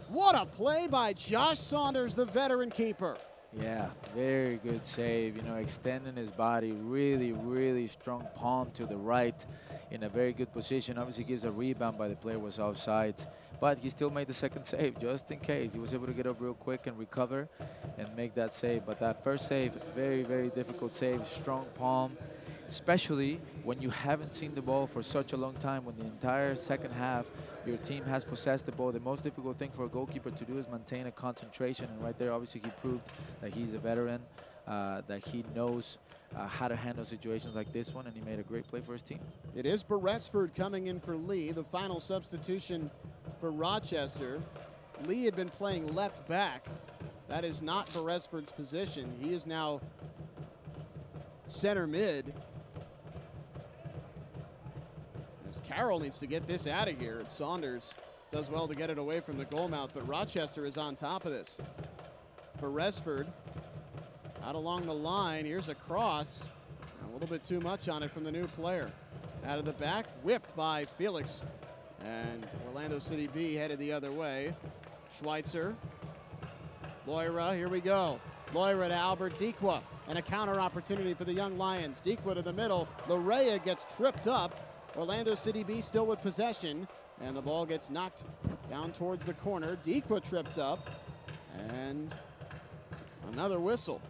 What a play by Josh Saunders, the veteran keeper. Yeah, very good save, you know, extending his body, really, really strong palm to the right in a very good position. Obviously gives a rebound, by the player was offsides, but he still made the second save just in case. He was able to get up real quick and recover and make that save. But that first save, very, very difficult save, strong palm, especially when you haven't seen the ball for such a long time, when the entire second half your team has possessed the ball, the most difficult thing for a goalkeeper to do is maintain a concentration. And right there, obviously, he proved that he's a veteran, that he knows how to handle situations like this one, and he made a great play for his team. It is Beresford coming in for Lee, the final substitution for Rochester. Lee had been playing left back. That is not Beresford's position. He is now center mid. As Carroll needs to get this out of here. And Saunders does well to get it away from the goal mouth, but Rochester is on top of this. Beresford out along the line. Here's a cross. A little bit too much on it from the new player. Out of the back, whipped by Felix. And Orlando City B headed the other way. Schweitzer. Loira, here we go. Loira to Albert Dikwa. And a counter opportunity for the Young Lions. Dikwa to the middle. Correia gets tripped up. Orlando City B still with possession. And the ball gets knocked down towards the corner. Dikwa tripped up. And another whistle.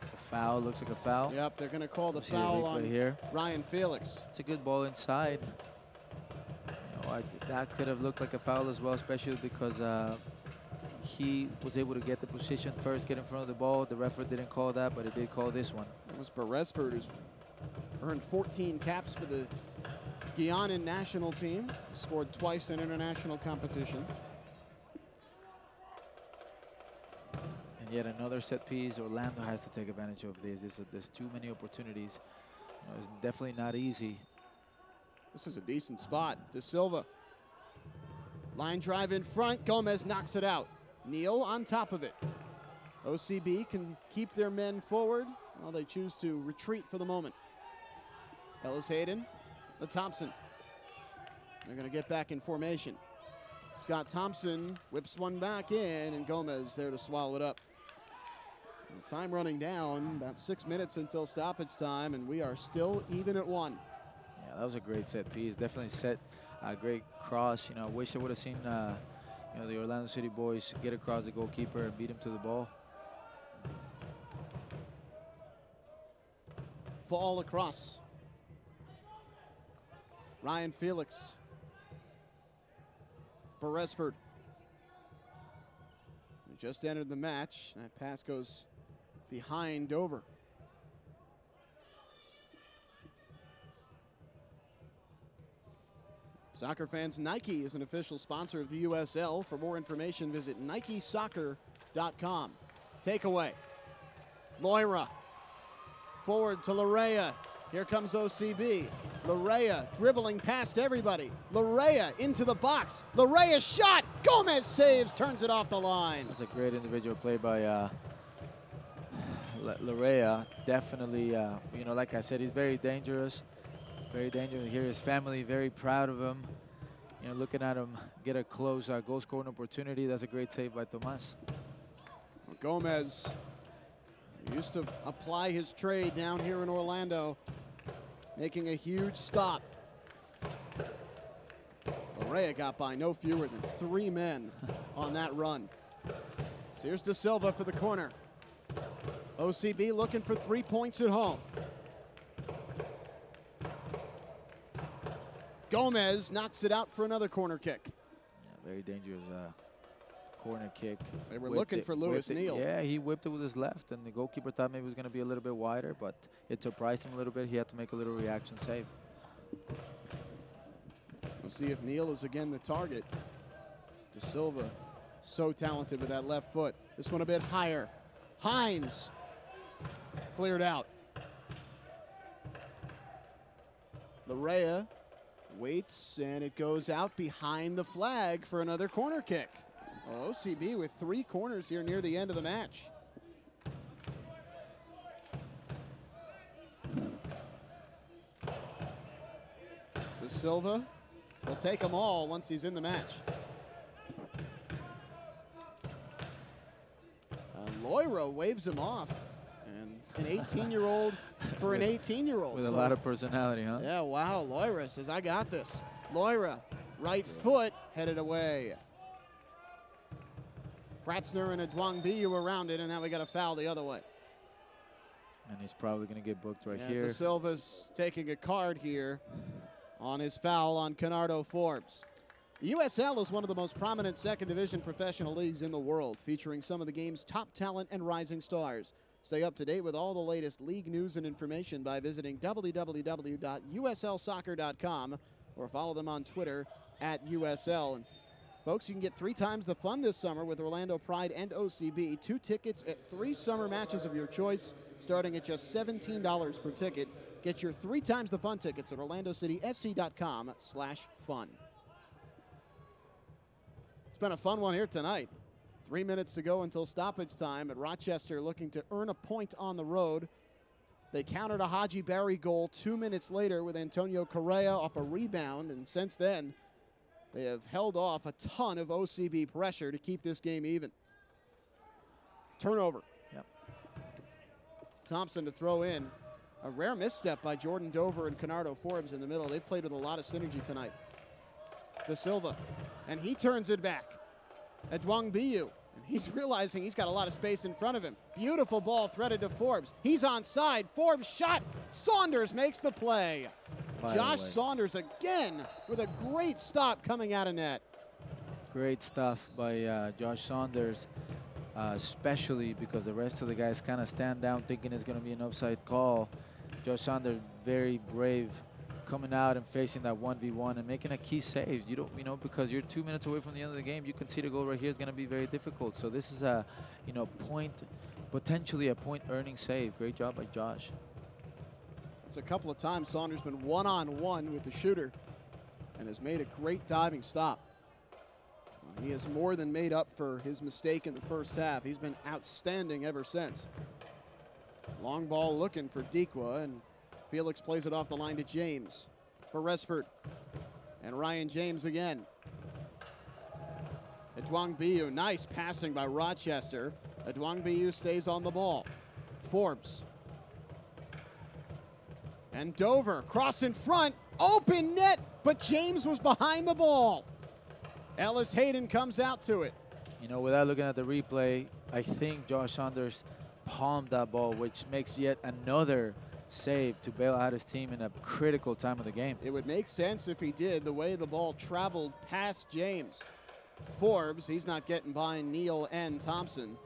It's a foul, looks like a foul. Yep, they're going to call the foul on here. Ryan Felix. It's a good ball inside. You know, that could have looked like a foul as well, especially because he was able to get the position first, get in front of the ball. The referee didn't call that, but he did call this one. It was Beresford, who's earned 14 caps for the Guianan national team. Scored twice in international competition. And yet another set piece. Orlando has to take advantage of this. There's too many opportunities. You know, it's definitely not easy. This is a decent spot. De Silva. Line drive in front. Gomez knocks it out. Neal on top of it. OCB can keep their men forward. Well, they choose to retreat for the moment. Ellis Hayden. The Thompson. They're going to get back in formation. Scott Thompson whips one back in, and Gomez there to swallow it up. And time running down, about 6 minutes until stoppage time, and we are still even at 1. Yeah, that was a great set piece. Definitely set a great cross. You know, I wish I would have seen you know, the Orlando City boys get across the goalkeeper and beat him to the ball. Fall across. Ryan Felix. Beresford. They just entered the match. That pass goes behind Dover. Soccer fans, Nike is an official sponsor of the USL. For more information, visit nikesoccer.com. Takeaway. Loira. Forward to Correia. Here comes OCB. Correia dribbling past everybody. Correia into the box. Correia shot. Gomez saves, turns it off the line. That's a great individual play by Correia. Definitely, you know, like I said, he's very dangerous. Very dangerous. Here, his family very proud of him. You know, looking at him get a close goal scoring opportunity. That's a great save by Tomas. Gomez used to apply his trade down here in Orlando, making a huge stop. Correia got by no fewer than 3 men on that run. So here's De Silva for the corner. OCB looking for 3 points at home. Gomez knocks it out for another corner kick. Yeah, very dangerous corner kick. They were looking for Lewis Neal. Yeah, he whipped it with his left, and the goalkeeper thought maybe it was going to be a little bit wider, but it surprised him a little bit. He had to make a little reaction save. We'll see if Neal is again the target. De Silva, so talented with that left foot. This one a bit higher. Hines cleared out. Correia waits, and it goes out behind the flag for another corner kick. Well, OCB with 3 corners here near the end of the match. De Silva will take them all once he's in the match. Loira waves him off. And an 18-year-old for an 18-year-old. With a lot of personality, huh? Yeah, wow. Loira says, I got this. Loira, right foot, headed away. Pratzner and Adwangbiyu around it, and now we got a foul the other way. And he's probably going to get booked right here. De Silva's taking a card here on his foul on Canardo Forbes. USL is one of the most prominent second division professional leagues in the world, featuring some of the game's top talent and rising stars. Stay up to date with all the latest league news and information by visiting www.uslsoccer.com or follow them on Twitter @USL. And folks, you can get 3 times the fun this summer with Orlando Pride and OCB. 2 tickets at 3 summer matches of your choice, starting at just $17 per ticket. Get your 3 times the fun tickets at orlandocitysc.com/fun. It's been a fun one here tonight. 3 minutes to go until stoppage time, at Rochester looking to earn a point on the road. They countered a Haji Berry goal 2 minutes later with Antonio Correia off a rebound, and since then, they have held off a ton of OCB pressure to keep this game even. Turnover. Yep. Thompson to throw in. A rare misstep by Jordan Dover and Canardo Forbes in the middle. They've played with a lot of synergy tonight. De Silva, and he turns it back. Edwang Biu, and he's realizing he's got a lot of space in front of him. Beautiful ball threaded to Forbes. He's onside. Forbes shot. Saunders makes the play. Josh Saunders again with a great stop coming out of net. Great stuff by Josh Saunders, especially because the rest of the guys kind of stand down thinking it's going to be an offside call. Josh Saunders, very brave, coming out and facing that 1v1 and making a key save. You don't, because you're 2 minutes away from the end of the game, you can see the goal right here is going to be very difficult. So this is a, potentially a point-earning save. Great job by Josh. It's a couple of times Saunders been one-on-one with the shooter and has made a great diving stop. He has more than made up for his mistake in the first half. He's been outstanding ever since. Long ball looking for Dikwa, and Felix plays it off the line to James for Resford. And Ryan James again. Edwang Biu, nice passing by Rochester. Edwang Biu stays on the ball. Forbes. And Dover, cross in front, open net, but James was behind the ball. Ellis Hayden comes out to it. Without looking at the replay, I think Josh Saunders palmed that ball, which makes yet another save to bail out his team in a critical time of the game. It would make sense if he did, the way the ball traveled past James. Forbes, he's not getting by Neal and Thompson,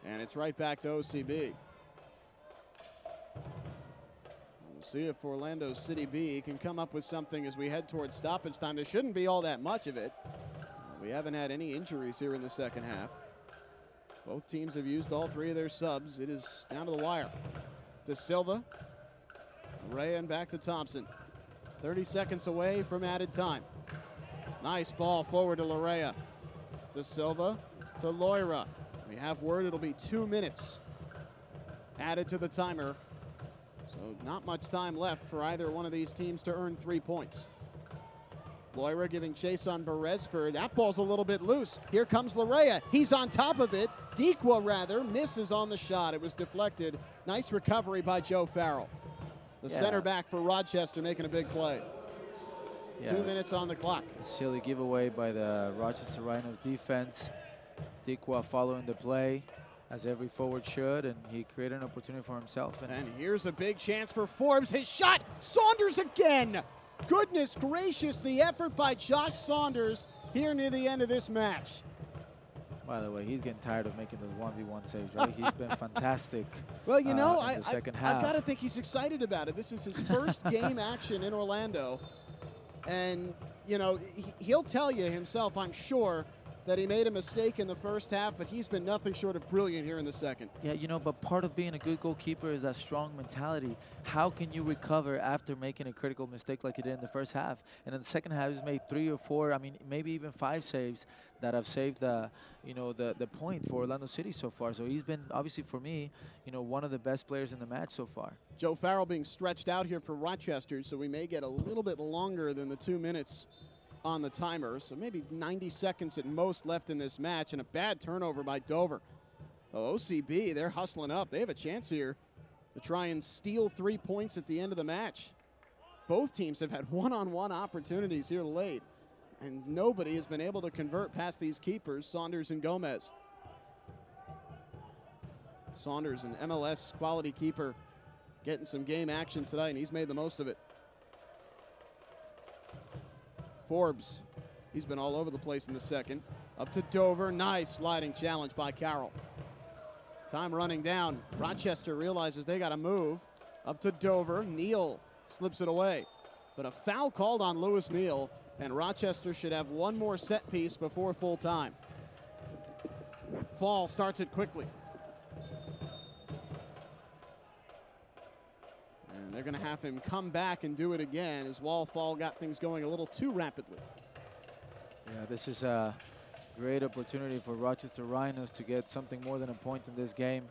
and it's right back to OCB. We'll see if Orlando City B can come up with something as we head towards stoppage time. There shouldn't be all that much of it. We haven't had any injuries here in the second half. Both teams have used all 3 of their subs. It is down to the wire. De Silva, Ray, and back to Thompson. 30 seconds away from added time. Nice ball forward to Larea. De Silva to Loira. We have word it'll be 2 minutes added to the timer. So not much time left for either one of these teams to earn 3 points. Loira giving chase on Beresford. That ball's a little bit loose. Here comes Larea. He's on top of it. Dikwa, rather, misses on the shot. It was deflected. Nice recovery by Joe Farrell. The center back for Rochester making a big play. 2 minutes on the clock. Silly giveaway by the Rochester Rhinos defense. Dikwa following the play, as every forward should, and he created an opportunity for himself. And here's a big chance for Forbes. His shot! Saunders again! Goodness gracious, the effort by Josh Saunders here near the end of this match. By the way, he's getting tired of making those 1v1 saves, right? He's been fantastic. Well, in the second half. I've got to think he's excited about it. This is his first game action in Orlando. And, he'll tell you himself, I'm sure, that he made a mistake in the first half, but he's been nothing short of brilliant here in the second. Yeah, but part of being a good goalkeeper is that strong mentality. How can you recover after making a critical mistake like he did in the first half? And in the second half, he's made 3 or 4, maybe even 5 saves that have saved the point for Orlando City so far. So he's been, obviously for me, one of the best players in the match so far. Joe Farrell being stretched out here for Rochester, so we may get a little bit longer than the 2 minutes on the timer, so maybe 90 seconds at most left in this match, and a bad turnover by Dover. Well, OCB, they're hustling up. They have a chance here to try and steal 3 points at the end of the match. Both teams have had one-on-one opportunities here late, and nobody has been able to convert past these keepers, Saunders and Gomez. Saunders, an MLS quality keeper, getting some game action tonight, and he's made the most of it. Forbes He's been all over the place in the second. Up to Dover. Nice sliding challenge by Carroll. Time running down. Rochester realizes they got to move. Up to Dover. Neal slips it away. But a foul called on Lewis Neal, and Rochester should have one more set piece before full time. Fall starts it quickly. And they're going to have him come back and do it again as Fall got things going a little too rapidly. Yeah, this is a great opportunity for Rochester Rhinos to get something more than a point in this game.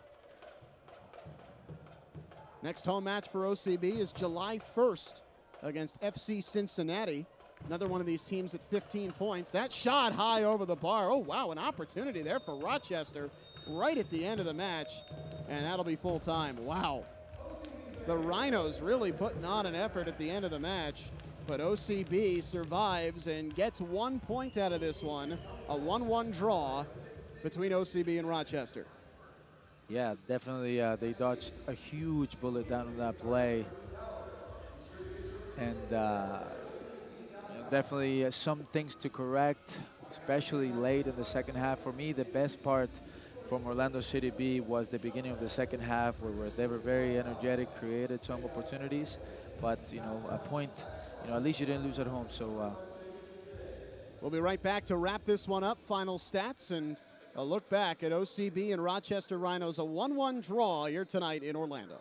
Next home match for OCB is July 1st against FC Cincinnati. Another one of these teams at 15 points. That shot high over the bar. Oh, wow, an opportunity there for Rochester right at the end of the match, and that'll be full time. Wow. The Rhinos really putting on an effort at the end of the match, but OCB survives and gets 1 point out of this one. A 1-1 draw between OCB and Rochester. Yeah, definitely they dodged a huge bullet down on that play. And definitely some things to correct, especially late in the second half. For me, the best part from Orlando City B was the beginning of the second half, where they were very energetic, created some opportunities. But, you know, a point, you know, at least you didn't lose at home. So we'll be right back to wrap this one up. Final stats and a look back at OCB and Rochester Rhinos. A 1-1 draw here tonight in Orlando.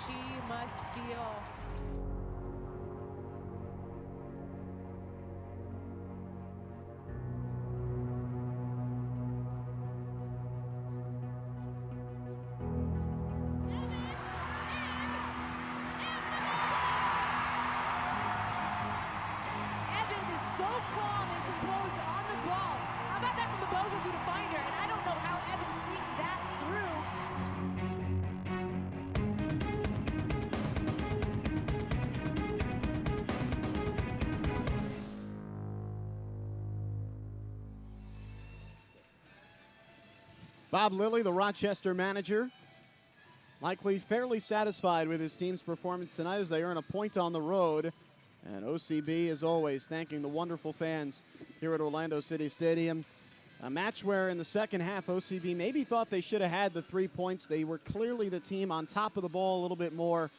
She must feel. Evans is so calm and composed on the ball. How about that from the Bogadu to find her? And I don't know how Evans sneaks that through. Bob Lilly, the Rochester manager, likely fairly satisfied with his team's performance tonight as they earn a point on the road. And OCB, as always, thanking the wonderful fans here at Orlando City Stadium. A match where in the second half, OCB maybe thought they should have had the 3 points. They were clearly the team on top of the ball a little bit more,